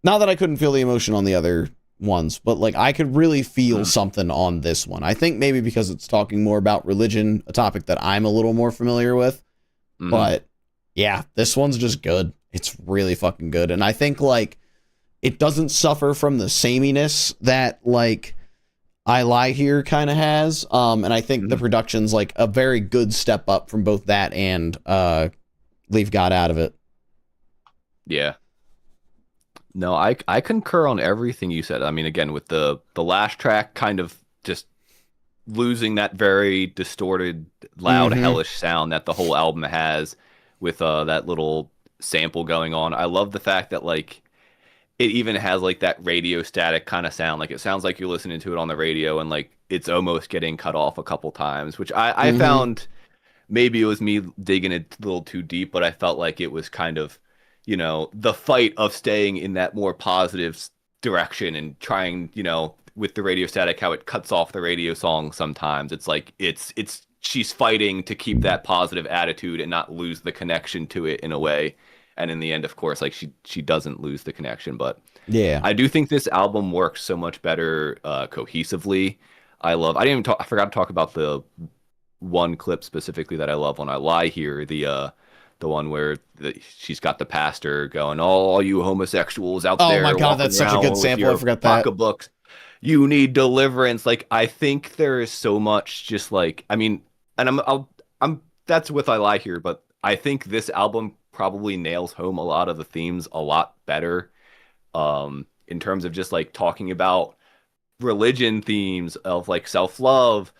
not that I couldn't feel the emotion on the other ones, but like I could really feel something on this one. I think maybe because it's talking more about religion, a topic that I'm a little more familiar with. But yeah, this one's just good. It's really fucking good. And I think like it doesn't suffer from the sameness that like I Lie Here kind of has. And I think the production's like a very good step up from both that and Leave God Out of It. Yeah. No, I concur on everything you said. I mean, again, with the last track kind of just losing that very distorted, loud, hellish sound that the whole album has, with that little sample going on. I love the fact that like it even has like that radio static kind of sound. Like it sounds like you're listening to it on the radio, and like it's almost getting cut off a couple times, which I found, maybe it was me digging it a little too deep, but I felt like it was kind of, you know, the fight of staying in that more positive direction and trying, you know, with the radio static, how it cuts off the radio song sometimes. It's like she's fighting to keep that positive attitude and not lose the connection to it in a way. And in the end, of course, like she doesn't lose the connection. But yeah, I do think this album works so much better cohesively. I forgot to talk about the one clip specifically that I love when I Lie Here, the one where she's got the pastor going, all you homosexuals out there. Oh my God, that's such a good sample. I forgot that. Pocketbooks. You need deliverance. Like, I think there is so much just like, I mean, and I'm that's with I Lie Here, but I think this album probably nails home a lot of the themes a lot better, in terms of just like talking about religion themes of like self-love,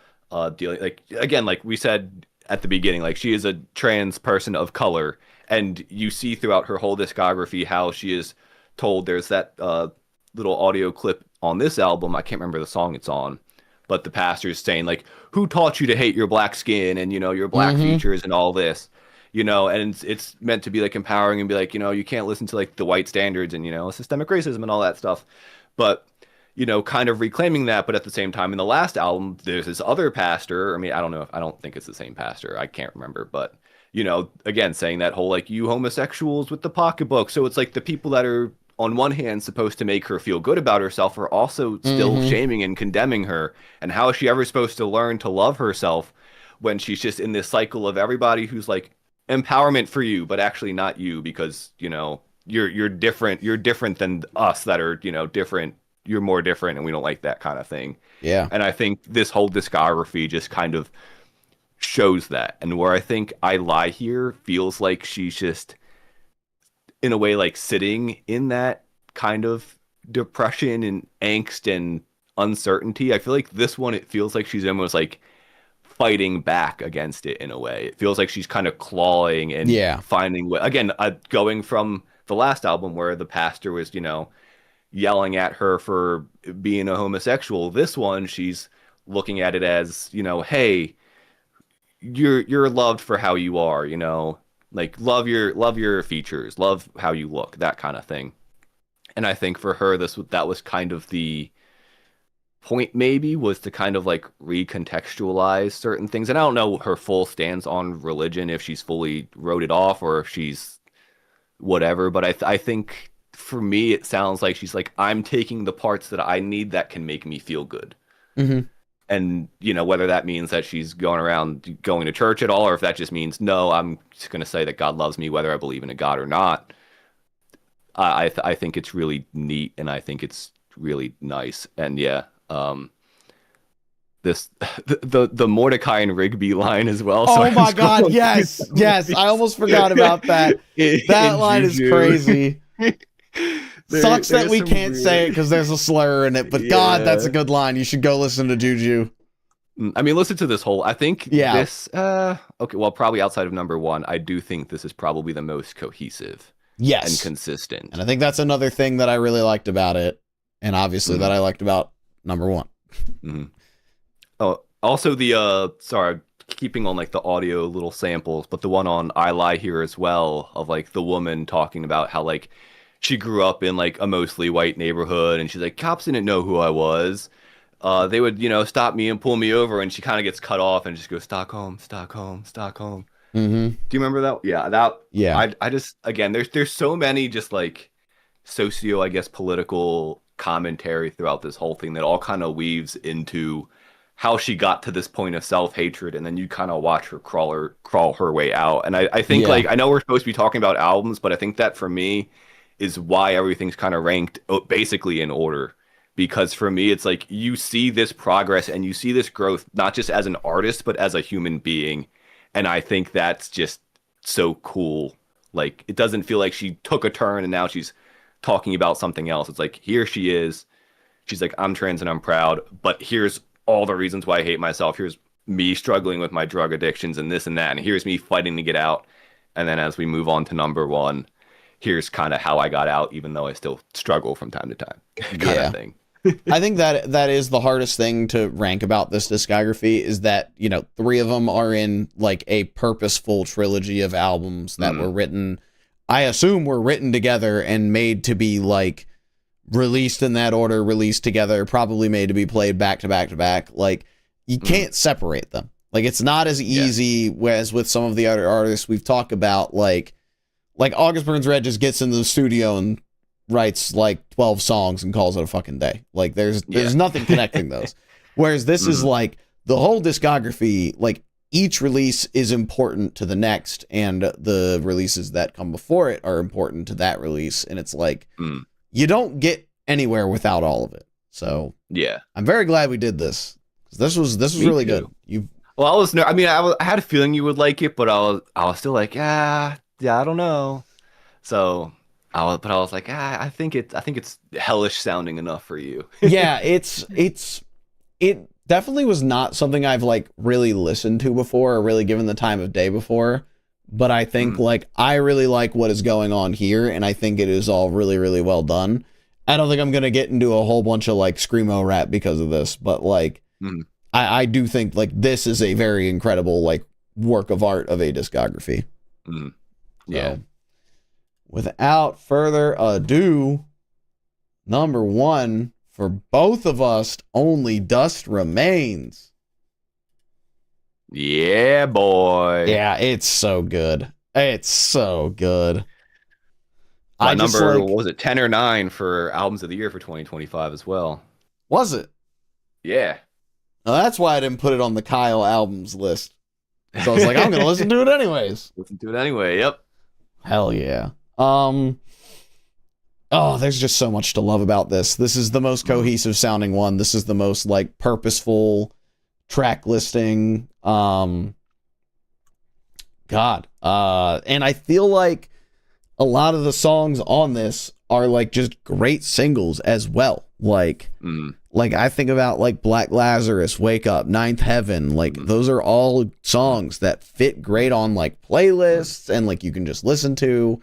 dealing, like, again, like we said at the beginning, like she is a trans person of color, and you see throughout her whole discography how she is told. There's that little audio clip on this album, I can't remember the song it's on, but the pastor's saying like, who taught you to hate your black skin and, you know, your black features and all this, you know, and it's meant to be like empowering and be like, you know, you can't listen to like the white standards and, you know, systemic racism and all that stuff, but, you know, kind of reclaiming that. But at the same time, in the last album, there's this other pastor. I mean, I don't think it's the same pastor. I can't remember, but, you know, again, saying that whole like, you homosexuals with the pocketbook. So it's like the people that are on one hand supposed to make her feel good about herself are also still shaming and condemning her. And how is she ever supposed to learn to love herself when she's just in this cycle of everybody who's like empowerment for you, but actually not you, because, you know, you're different than us that are, you know, different. You're more different and we don't like that kind of thing. Yeah. And I think this whole discography just kind of shows that. And where I think I Lie Here feels like she's just, in a way, like sitting in that kind of depression and angst and uncertainty. I feel like this one, it feels like she's almost like fighting back against it in a way. It feels like she's kind of clawing and finding, again, going from the last album where the pastor was, yelling at her for being a homosexual. This one, she's looking at it as, hey, you're loved for how you are, like love your features, love how you look, that kind of thing. And I think for her, that was kind of the point, maybe, was to kind of like recontextualize certain things. And I don't know her full stance on religion, if she's fully wrote it off or if she's whatever, but I think for me it sounds like she's like, I'm taking the parts that I need that can make me feel good. Mm-hmm. And whether that means that she's going around going to church at all, or if that just means, no, I'm just going to say that God loves me whether I believe in a God or not. I think it's really neat, and I think it's really nice. And yeah, the Mordecai and Rigby line as well. Oh my God, yes, I almost forgot about that. That line is crazy. Sucks that we can't say it because there's a slur in it, but God, that's a good line. You should go listen to Juju. I mean, listen to this whole, I think this, okay, well, probably outside of number one, I do think this is probably the most cohesive. Yes. And consistent. And I think that's another thing that I really liked about it. And obviously that I liked about number one. Mm-hmm. Oh, also sorry, keeping on like the audio little samples, but the one on I Lie Here as well, of like the woman talking about how like she grew up in like a mostly white neighborhood, and she's like, cops didn't know who I was. They would, stop me and pull me over, and she kind of gets cut off and just goes, Stockholm, Stockholm, Stockholm. Mm-hmm. Do you remember that? Yeah. I just, again, there's so many just like socio, I guess, political commentary throughout this whole thing that all kind of weaves into how she got to this point of self-hatred, and then you kind of watch her crawl her way out. And I think like, I know we're supposed to be talking about albums, but I think that for me is why everything's kind of ranked basically in order. Because for me, it's like you see this progress and you see this growth, not just as an artist, but as a human being. And I think that's just so cool. Like, it doesn't feel like she took a turn and now she's talking about something else. It's like, here she is. She's like, I'm trans and I'm proud, but here's all the reasons why I hate myself. Here's me struggling with my drug addictions and this and that. And here's me fighting to get out. And then as we move on to number one, here's kind of how I got out, even though I still struggle from time to time, kind of thing. I think that is the hardest thing to rank about this discography, is that, three of them are in like a purposeful trilogy of albums that were written, I assume were written together and made to be like released in that order, released together, probably made to be played back to back to back. Like, you can't separate them. Like, it's not as easy as with some of the other artists we've talked about, like August Burns Red just gets into the studio and writes like 12 songs and calls it a fucking day. Like, there's nothing connecting those. Whereas this is like the whole discography, like each release is important to the next, and the releases that come before it are important to that release. And it's like, you don't get anywhere without all of it. So yeah, I'm very glad we did this. This was really good. Well, I had a feeling you would like it, but I was still like, yeah, I don't know. So I was like, I think it's hellish sounding enough for you. Yeah, it definitely was not something I've like really listened to before or really given the time of day before. But I think like I really like what is going on here, and I think it is all really, really well done. I don't think I'm gonna get into a whole bunch of like screamo rap because of this, but like I do think like this is a very incredible like work of art of a discography. Yeah. So, without further ado, number one for both of us, Only Dust Remains. Yeah, boy. Yeah, it's so good. It's so good. My number, what was it, 10 or 9 for albums of the year for 2025 as well. Was it? Yeah. Well, that's why I didn't put it on the Kyle albums list. So I was like, I'm going to listen to it anyways. Listen to it anyway, yep. Hell yeah. There's just so much to love about this. This is the most cohesive sounding one. This is the most like purposeful track listing. And I feel like a lot of the songs on this are like just great singles as well. Like I think about like Black Lazarus, Wake Up, Ninth Heaven. Like those are all songs that fit great on like playlists and like you can just listen to.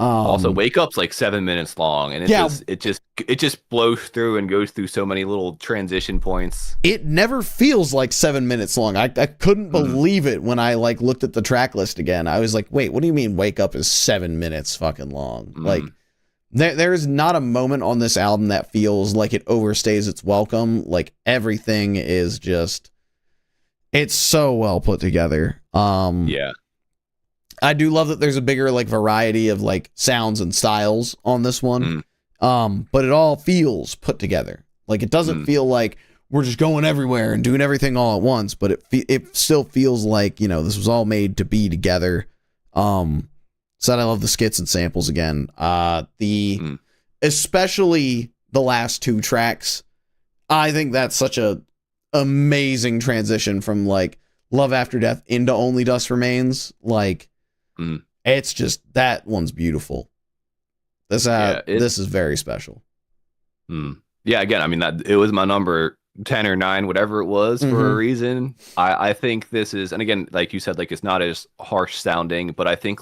Also, Wake Up's like 7 minutes long, and Yeah. it just blows through and goes through so many little transition points. It never feels like 7 minutes long. I couldn't believe it when I like looked at the track list again. I was like, wait, what do you mean Wake Up is 7 minutes fucking long? Like there's not a moment on this album that feels like it overstays its welcome. Like everything is just, it's so well put together. Yeah. I do love that there's a bigger like variety of like sounds and styles on this one. But it all feels put together. Like it doesn't feel like we're just going everywhere and doing everything all at once, but it still feels like, you know, this was all made to be together. So I love the skits and samples again. Especially the last two tracks. I think that's such a amazing transition from like Love After Death into Only Dust Remains. Like it's just, that one's beautiful. This is very special. Yeah, again, I mean, that it was my number 10 or 9, whatever it was, for a reason. I think this is, and again, like you said, like it's not as harsh sounding, but I think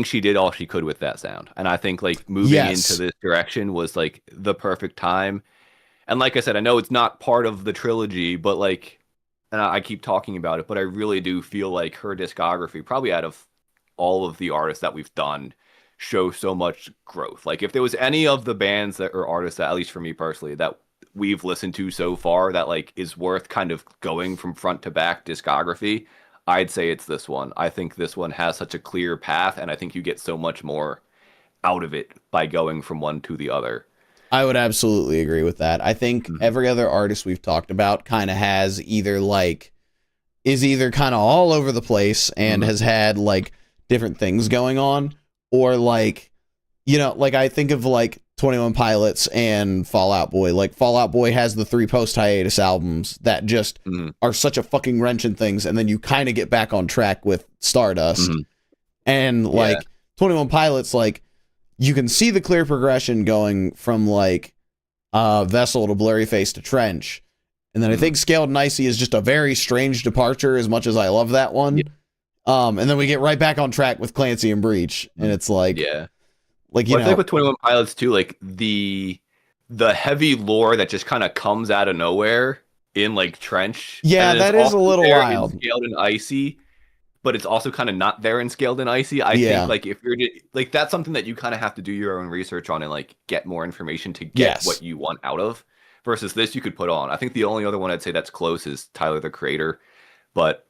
she did all she could with that sound. And I think like moving into this direction was like the perfect time. And like I said, I know it's not part of the trilogy, but like, and I keep talking about it, but I really do feel like her discography, probably out of all of the artists that we've done, show so much growth. Like if there was any of the bands that or artists that, at least for me personally, that we've listened to so far that like is worth kind of going from front to back discography, I'd say it's this one. I think this one has such a clear path, and I think you get so much more out of it by going from one to the other. I would absolutely agree with that. I think every other artist we've talked about kind of has either kind of all over the place and has had like different things going on, or like, you know, like I think of like 21 Pilots and Fall Out Boy. Like Fall Out Boy has the 3 post hiatus albums that just are such a fucking wrench in things, and then you kind of get back on track with Stardust. And like 21 Pilots, like you can see the clear progression going from like Vessel to Blurry Face to Trench. And then I think Scaled and Icy is just a very strange departure, as much as I love that one. And then we get right back on track with Clancy and Breach, and it's like, like, you know, I think with 21 Pilots too, like the heavy lore that just kind of comes out of nowhere in like Trench. Yeah, that is a little wild. Scaled and Icy, but it's also kind of not there in Scaled and Icy. I think like if you're like, that's something that you kind of have to do your own research on and like get more information to get what you want out of. Versus this, you could put on. I think the only other one I'd say that's close is Tyler the Creator, but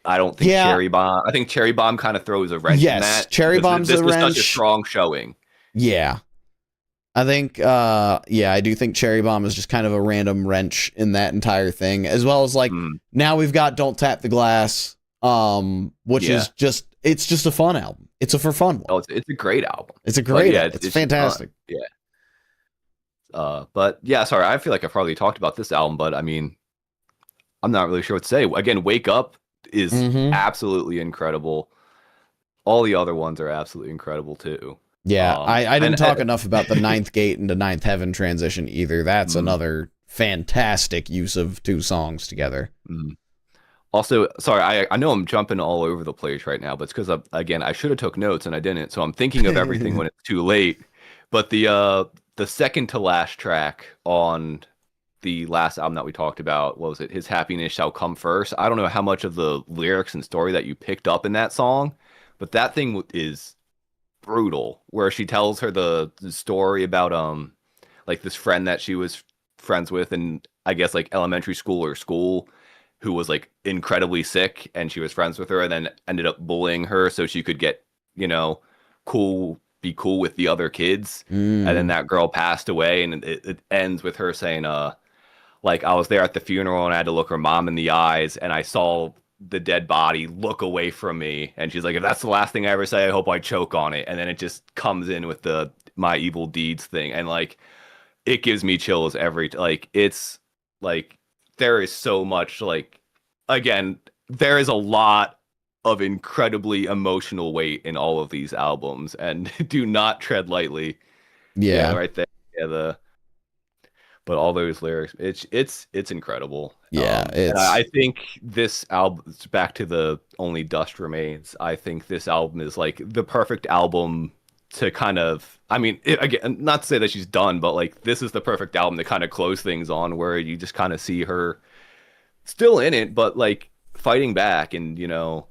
I don't think Cherry Bomb. I think Cherry Bomb kind of throws a wrench in that. Cherry Bomb's this a was wrench. Such a strong showing. Yeah. I think, I do think Cherry Bomb is just kind of a random wrench in that entire thing, as well as like, now we've got Don't Tap the Glass, which is just, it's just a fun album. It's a for fun one. Oh, it's a great album. It's a great album. It's fantastic. But yeah, sorry, I feel like I've probably talked about this album, but I mean, I'm not really sure what to say. Again, Wake Up is absolutely incredible. All the other ones are absolutely incredible too. Yeah, I didn't talk enough about the Ninth Gate into Ninth Heaven transition either. That's another fantastic use of 2 songs together. Also, sorry, I know I'm jumping all over the place right now, but it's because, again, I should have took notes and I didn't, so I'm thinking of everything when it's too late. But the second to last track on the last album that we talked about, what was it? His Happiness Shall Come First. I don't know how much of the lyrics and story that you picked up in that song, but that thing is brutal, where she tells her the story about like this friend that she was friends with in, I guess, like elementary school or school, who was like incredibly sick, and she was friends with her and then ended up bullying her so she could get, you know, be cool with the other kids. And then that girl passed away, and it ends with her saying, like, I was there at the funeral and I had to look her mom in the eyes and I saw the dead body look away from me. And she's like, if that's the last thing I ever say, I hope I choke on it. And then it just comes in with the my evil deeds thing. And like, it gives me chills like, it's like, there is so much, like, again, there is a lot of incredibly emotional weight in all of these albums, and do not tread lightly. Yeah, right there. Yeah, but all those lyrics, it's incredible. Yeah, And it's I think this album, it's back to the Only Dust Remains. I think this album is like the perfect album to kind of, I mean, again, not to say that she's done, but like this is the perfect album to kind of close things on, where you just kind of see her still in it, but like fighting back and kind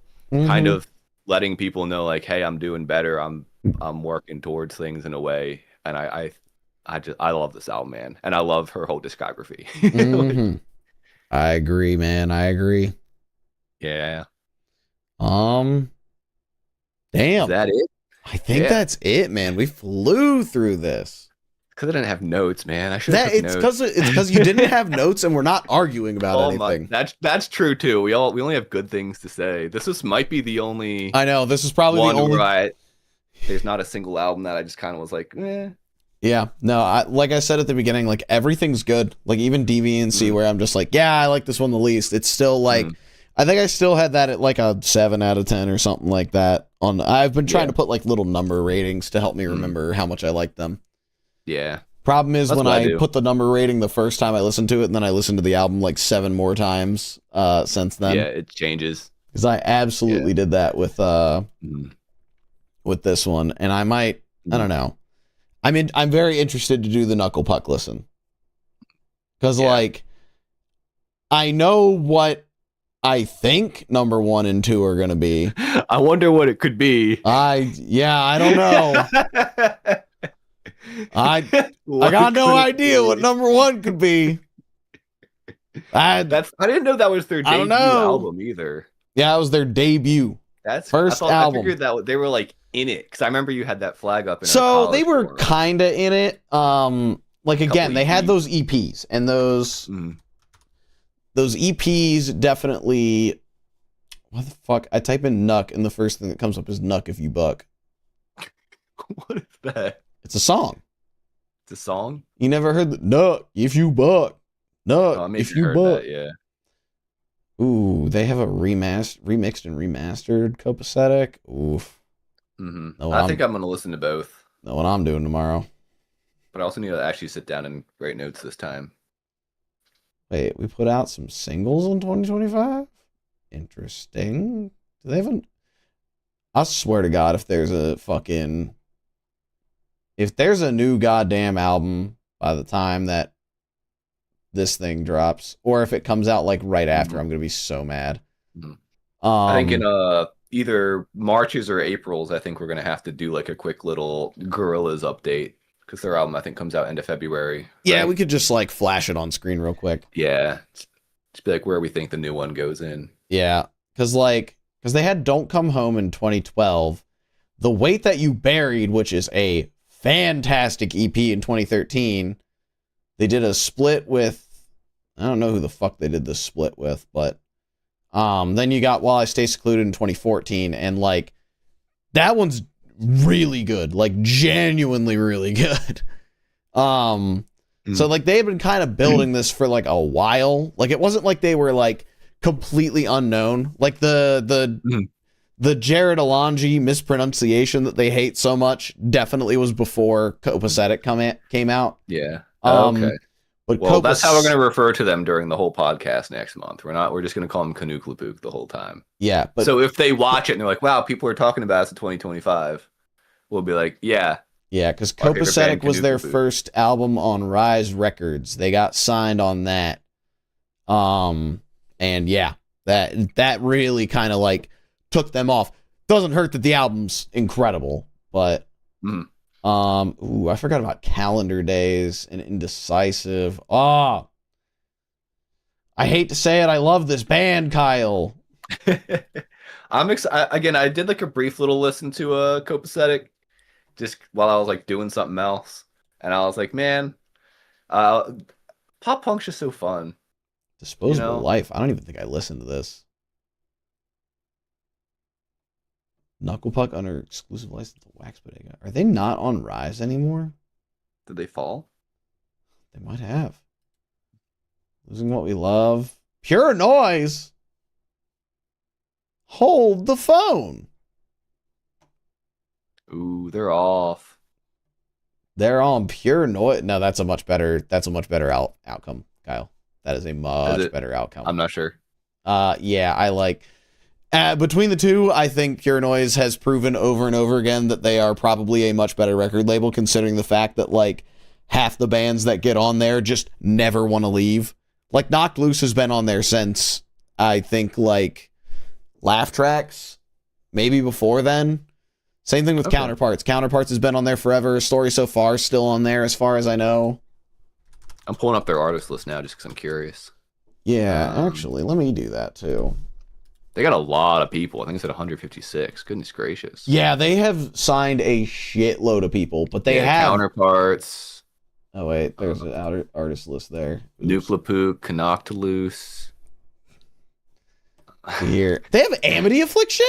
mhm. of letting people know like, hey, I'm doing better. I'm working towards things in a way, and I love this album, man, and I love her whole discography. Like, Mhm. I agree, man. I agree. yeah, Um, is damn. that it? I think Yeah, that's it, man. We flew through this. because I didn't have notes, man. I should have That took it's notes. because you didn't have notes and we're not arguing about Oh my, anything. that's true too. We only have good things to say. Might be the only I know this is probably the one where only. there's not a single album that I just kind of was like, eh. Yeah, no, like I said at the beginning, like everything's good. Like even DVNC, where I'm just like, yeah, I like this one the least. It's still like, I think I still had that at like a 7 out of 10 or something like that. I've been trying Yeah. to put like little number ratings to help me Mm. remember how much I like them. Yeah. Problem is That's when what I I do. put the number rating the first time I listened to it, and then I listened to the album like 7 more times since Yeah, then. it changes. Because I absolutely did that Mm. with this one, and I don't Mm. know. I'm very interested to do the Knuckle Puck listen. Because Yeah. like I know what I think number 1 and 2 are gonna be. I wonder what it could be. I don't know. I got no idea what number 1 could be. I didn't know that was their I don't debut know. album either. Yeah, it was their debut. First I album. figured that they were like in it because I remember you had that flag up in our So they college were forum. kind of in it. Like again, they had EPs. those EPs, and those EPs definitely. What the fuck? I type in Nuck, and the first thing that comes up is Nuck if you buck. What is that? It's a song. It's a song? You never heard the Nuck if you buck. Nuck Oh, maybe if you heard buck. that, yeah. Ooh, they have a remixed and remastered copacetic. Oof. No, I think I'm gonna listen to both, know what I'm doing tomorrow. but I also need to actually sit down and write notes this time. Wait, we put out some singles in 2025? Interesting. Do they have an... I swear to God, if there's a new goddamn album by the time that this thing drops, or if it comes out like right after, I'm gonna be so mad. I think in either Marches or Aprils, I think we're gonna have to do like a quick little Gorillaz update because their album I think comes out end of February. Yeah, right? we could just like flash it on screen real quick. Yeah, just be like where we think the new one goes in. Yeah, because they had Don't Come Home in 2012, The Weight That You Buried, which is a fantastic EP in 2013. They did a split with, I don't know who the fuck they did this split with, but then you got While I Stay Secluded in 2014, and like that one's really good, like genuinely really good. So like they had been kind of building this for like a while. Like it wasn't like they were like completely unknown. Like the Jared Alonji mispronunciation that they hate so much definitely was before Copacetic came out. Yeah. Okay. But well, that's how we're going to refer to them during the whole podcast next month. We're just going to call them Kanuklapuk the whole time. Yeah. But so if they watch it and they're like, wow, people are talking about us in 2025, we'll be like, yeah. Yeah, because Copacetic was their first album on Rise Records. They got signed on that. And yeah, that really kind of like took them off. Doesn't hurt that the album's incredible, but I forgot about Calendar Days and Indecisive. I hate to say it, I love this band, Kyle. I'm excited. Again, I did like a brief little listen to Copacetic just while I was like doing something else, and I was like, man, pop punk's just so fun. Disposable Life. I don't even think I listened to this. Knucklepuck under exclusive license to Wax Bodega. Are they not on Rise anymore? Did they fall? They might have. Losing What We Love. Pure Noise. Hold the Phone. Ooh, they're off. They're on pure noise. No, that's a much better outcome, Kyle. That is a much better outcome. I'm not sure. Yeah, I like between the two, I think Pure Noise has proven over and over again that they are probably a much better record label, considering the fact that like half the bands that get on there just never want to leave. Like Knocked Loose has been on there since I think like Laugh Tracks, maybe before then. Same thing with Counterparts. Counterparts has been on there forever. Story So Far is still on there as far as I know. I'm pulling up their artist list now just because I'm curious. Yeah, actually, let me do that too. They got a lot of people. I think it's at 156. Goodness gracious. Yeah, they have signed a shitload of people, but they have Counterparts. Oh wait, there's an artist list there. Nuclepook, Canoctaloose. Here, they have Amity Affliction.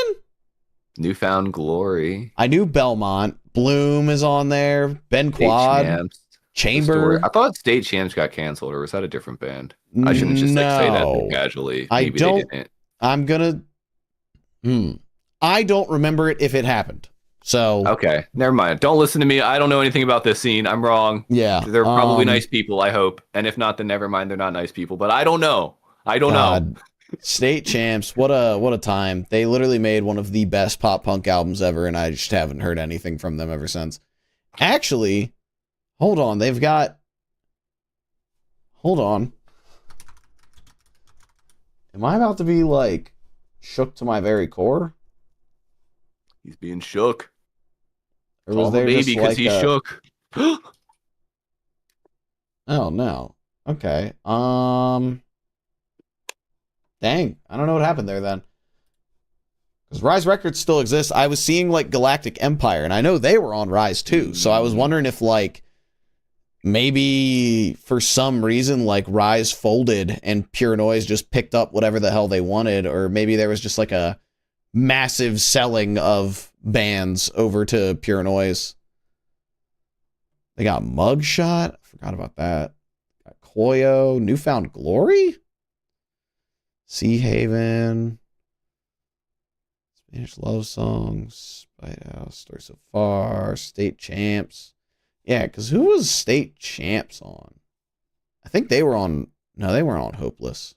Newfound Glory. I knew Belmont. Bloom is on there. Ben Quad. Chamber. I thought State Champs got canceled, or was that a different band? I shouldn't just like say that casually. Maybe they didn't. I'm gonna. I don't remember it if it happened. So okay, never mind. Don't listen to me. I don't know anything about this scene. I'm wrong. Yeah, they're probably nice people. I hope, and if not, then never mind. They're not nice people. But I don't know. I don't know. State Champs, what a time. They literally made one of the best pop punk albums ever, and I just haven't heard anything from them ever since. Actually, hold on. Hold on. Am I about to be like shook to my very core? He's being shook. Or was there maybe because he's shook. Oh no. Okay. Dang, I don't know what happened there then. Because Rise Records still exists. I was seeing like Galactic Empire, and I know they were on Rise too. So I was wondering if like maybe for some reason like Rise folded and Pure Noise just picked up whatever the hell they wanted, or maybe there was just like a massive selling of bands over to Pure Noise. They got Mugshot. I forgot about that. Got Koyo, Newfound Glory. Sea Haven, Spanish Love Songs, Spite House, Story So Far, State Champs. Yeah, because who was State Champs on? I think they were on. No, they weren't on Hopeless.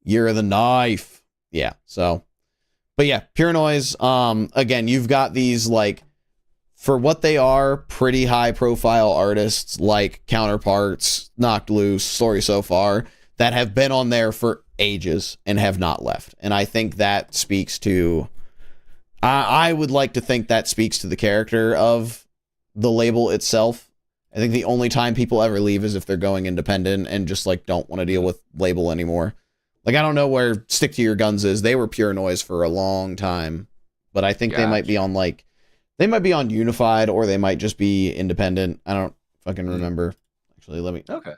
Year of the Knife. Yeah, so. But yeah, Pure Noise. Again, you've got these like, for what they are, pretty high profile artists like Counterparts, Knocked Loose, Story So Far, that have been on there for ages and have not left. And I think that speaks to, I would like to think that speaks to the character of the label itself. I think the only time people ever leave is if they're going independent and just like don't want to deal with label anymore. Like, I don't know where Stick to Your Guns is. They were Pure Noise for a long time, but I think they might be on like, they might be on Unified, or they might just be independent. I don't fucking remember. Actually, let me. Okay.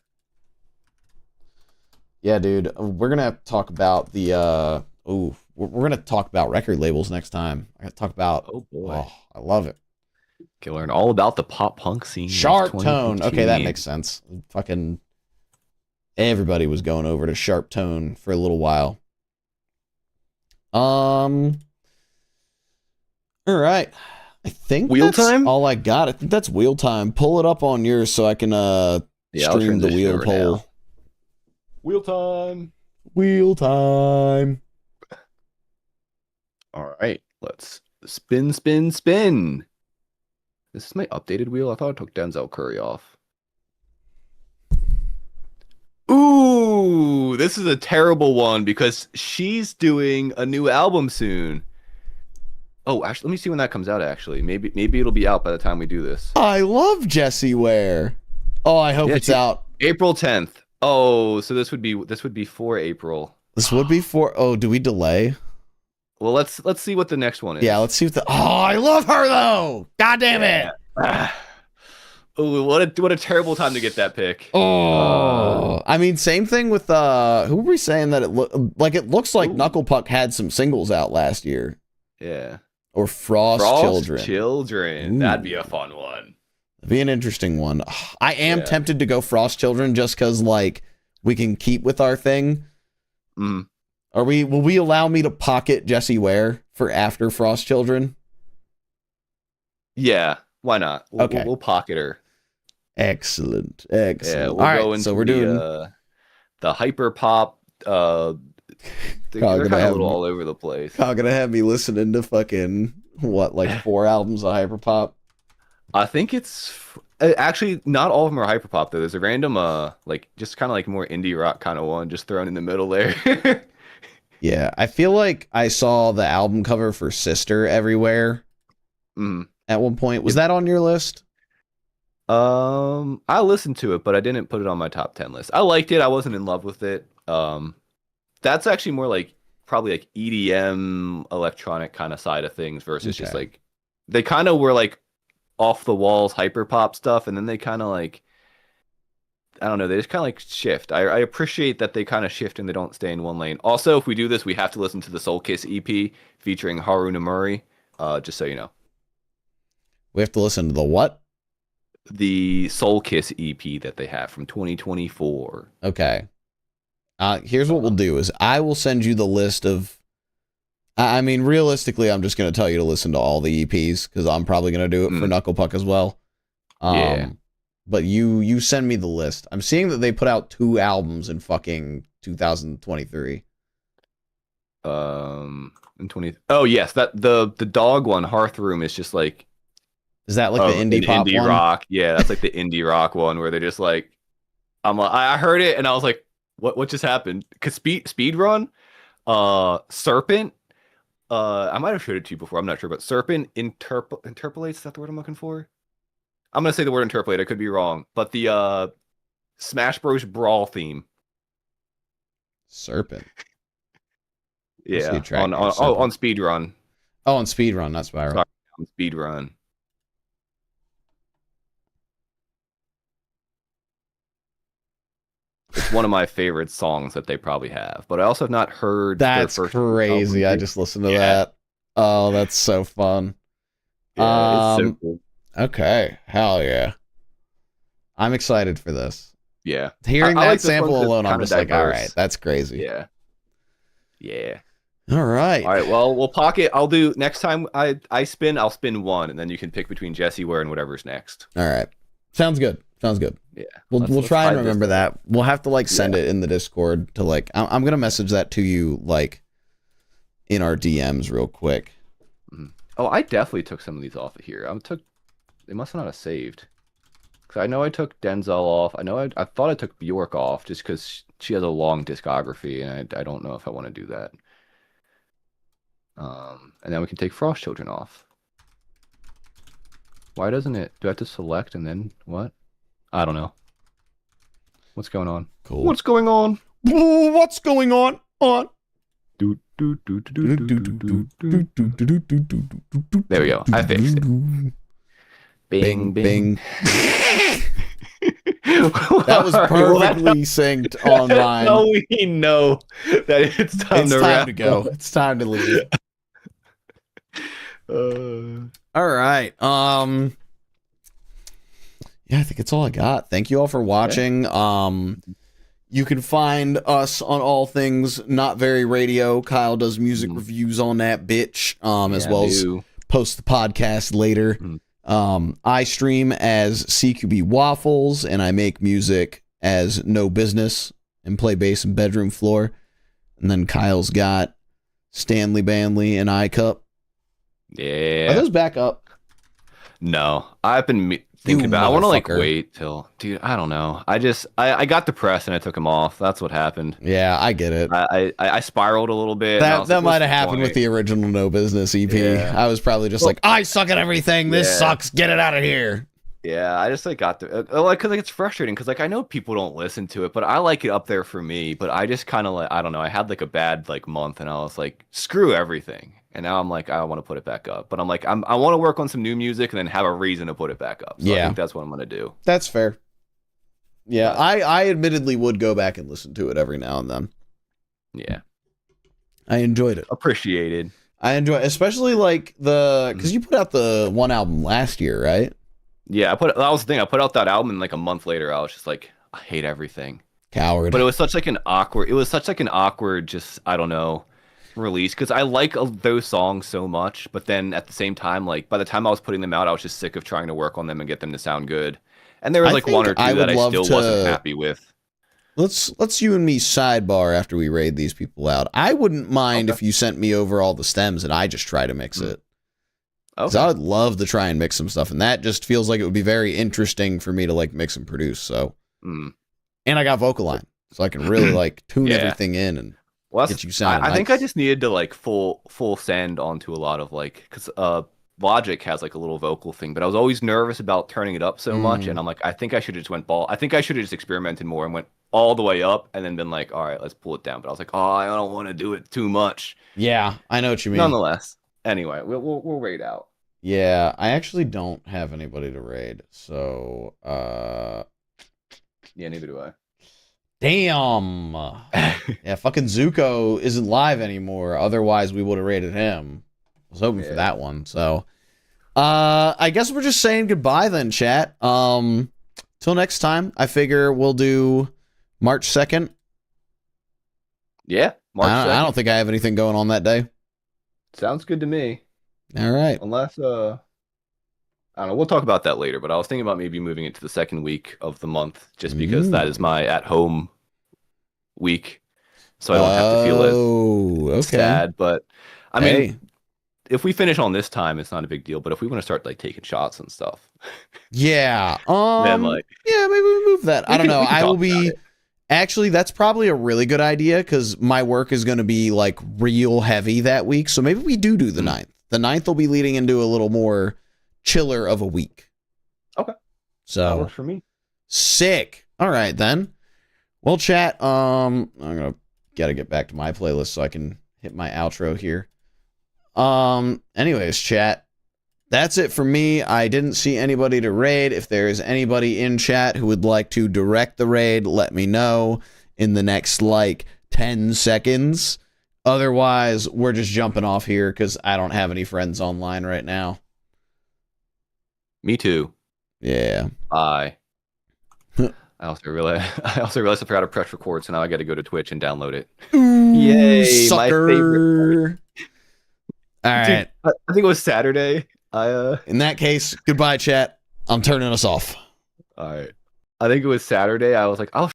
Yeah, dude. We're gonna have to talk about the. We're gonna talk about record labels next time. I gotta talk about. Oh boy, I love it. Can learn all about the pop punk scene. Sharp Tone. Okay, that makes sense. Fucking everybody was going over to Sharp Tone for a little while. All right. I think wheel that's time? all I got. I think that's wheel time. Pull it up on yours so I can stream the wheel poll. Now. Wheel time. Wheel time. All right, let's spin, spin, spin. This is my updated wheel. I thought I took Denzel Curry off. Ooh, this is a terrible one because she's doing a new album soon. Oh, actually, let me see when that comes out, actually. Maybe it'll be out by the time we do this. I love Jessie Ware. Oh, I hope it's out. April 10th. Oh, so this would be for April. This would be for... Oh, do we delay? Well, let's see what the next one is. Yeah, let's see what the... Oh, I love her, though! God damn it! Oh, what a terrible time to get that pick. Oh, I mean, same thing with... who were we saying that it looks like Knuckle Puck had some singles out last year. Yeah. Or Frost Children. Children. That'd be a fun one. That'd be an interesting one. I am tempted to go Frost Children just because, like, we can keep with our thing. Mm. Will we allow me to pocket Jessie Ware for after Frost Children? Yeah, why not? Okay. We'll pocket her. Excellent. Yeah, Excellent. we'll All go right. into So we're doing. the hyper pop. Kyle They're gonna kind of a have little me. all over the place. Kyle gonna have me listening to fucking what, like 4 albums of hyperpop. I think it's actually not all of them are hyper pop though. There's a random like just kind of like more indie rock kind of one just thrown in the middle there. Yeah, I feel like I saw the album cover for Sister everywhere Mm. at one point. Was Yep. that on your list? I listened to it, but I didn't put it on my top 10 list. I liked it. I wasn't in love with it. That's actually more like probably like EDM electronic kind of side of things versus just Okay. like they kind of were like off the walls hyper pop stuff, and then they kind of like I don't know, they just kind of like shift. I appreciate that they kind of shift and they don't stay in one lane. Also, if we do this, we have to listen to the Soul Kiss EP featuring Haruna Murray. Just so you know, We have to listen to the what? the Soul Kiss EP that they have from 2024. Okay. Here's what we'll do is I will send you the list of. I mean, realistically, I'm just going to tell you to listen to all the EPs because I'm probably going to do it for Knuckle Puck as well. Yeah. But you send me the list. I'm seeing that they put out 2 albums in fucking 2023. In 20. Oh yes, that the dog one, Hearth Room, is just like Is that like the indie pop indie one? rock. Yeah, that's like the indie rock one where they're just like, I'm like, I heard it and I was like, what just happened? Cause speed run, Serpent. I might have showed it to you before. I'm not sure, but Serpent interpolates. Is that the word I'm looking for? I'm gonna say the word interpolate. I could be wrong, but the Smash Bros. Brawl theme. Serpent. Yeah, on speed run. Oh, on speed run, not Spiral. Sorry, on speed run. It's one of my favorite songs that they probably have, but I also have not heard. That's their first crazy. I just listened to that. Oh, that's so fun. Yeah, it's so cool. Okay, hell yeah. I'm excited for this. Yeah, Hearing that like sample alone, I'm just like, all right, that's crazy. Yeah, yeah. All right. All right. Well, we'll pocket. I'll do next time. I spin. I'll spin one, and then you can pick between Jesse Ware and whatever's next. All right. Sounds good. Sounds good. Yeah. We'll try and remember that. We'll have to like send it in the Discord to like. I'm gonna message that to you like in our DMs real quick. Oh, I definitely took some of these off of here. They must not have saved. Cause I know I took Denzel off. I thought I took Bjork off just because she has a long discography, and I don't know if I want to do that. And then we can take Frost Children off. Why doesn't it? Do I have to select and then what? I don't know. What's going on? Cool. What's going on? What's going on? There we go. I fixed it. Bing, bing. That was perfectly synced online. No, we know that it's time to go. It's time to leave. All right. Yeah, I think it's all I got. Thank you all for watching. You can find us on all things Not Very Radio. Kyle does music reviews on that bitch, as well as post the podcast later. I stream as CQB Waffles, and I make music as No Business and play bass and Bedroom Floor. And then Kyle's got Stanley Banley and iCup. Yeah. Are those back up? No. I've been thinking about it. I want to like wait till, dude, I don't know. I got depressed and I took them off. That's what happened. Yeah, I get it. I spiraled a little bit. That might have happened with the original No Business EP. Yeah. I was probably just like, I suck at everything. This sucks. Get it out of here. Yeah, I just like got the like because like it's frustrating because like I know people don't listen to it, but I like it up there for me. But I just kind of like I don't know. I had like a bad like month, and I was like, screw everything. And now I'm like, I want to put it back up. But I'm like, I want to work on some new music and then have a reason to put it back up. So I think that's what I'm gonna do. That's fair. Yeah, I admittedly would go back and listen to it every now and then. Yeah, I enjoyed it. Appreciated. I enjoy, especially like because you put out the one album last year, right? Yeah, that was the thing. I put out that album and like a month later, I was just like, I hate everything. Coward. But it was such like an awkward. Just I don't know. release because I like those songs so much, but then at the same time, like by the time I was putting them out, I was just sick of trying to work on them and get them to sound good. And there was I like one think or I two would that I love still to. wasn't happy with. Let's you and me sidebar after we raid these people out. I wouldn't mind if you sent me over all the stems and I just try to mix it. Because I would love to try and mix some stuff, and that just feels like it would be very interesting for me to like mix and produce. So, and I got vocal line, so I can really like tune everything in and get you sounding. I think I just needed to like full send onto a lot of like because Logic has like a little vocal thing, but I was always nervous about turning it up so much, and I'm like, I think I should have just went ball. I think I should have just experimented more and went all the way up, and then been like, all right, let's pull it down. But I was like, oh, I don't want to do it too much. Yeah, I know what you mean. Nonetheless, anyway, we'll raid out. Yeah, I actually don't have anybody to raid, so yeah, neither do I. Damn. Yeah, fucking Zuko isn't live anymore. Otherwise, we would have raided him. I was hoping for that one. So, I guess we're just saying goodbye then, chat. Till next time. I figure we'll do March 2nd. Yeah, March 2nd. I don't think I have anything going on that day. Sounds good to me. All right. Unless, I don't know. We'll talk about that later, but I was thinking about maybe moving it to the second week of the month just because that is my at-home week. So I don't have to feel as sad. But, I mean, if we finish on this time, it's not a big deal. But if we want to start, like, taking shots and stuff. Yeah. Then, like, yeah, maybe we move that. I don't know. I will be... Actually, that's probably a really good idea because my work is going to be, like, real heavy that week. So maybe we do the 9th. The 9th will be leading into a little more chiller of a week. Okay. So that works for me. Sick. All right, then. Well, chat, I'm going to gotta get back to my playlist so I can hit my outro here. Anyways, chat, that's it for me. I didn't see anybody to raid. If there's anybody in chat who would like to direct the raid, let me know in the next, like, 10 seconds. Otherwise, we're just jumping off here because I don't have any friends online right now. Me too. Yeah. I also realized I forgot to press record, so now I got to go to Twitch and download it. Ooh, yay, sucker. my favorite. All right. Dude, I think it was Saturday. In that case, goodbye, chat. I'm turning us off. All right. I think it was Saturday. I was like, I'll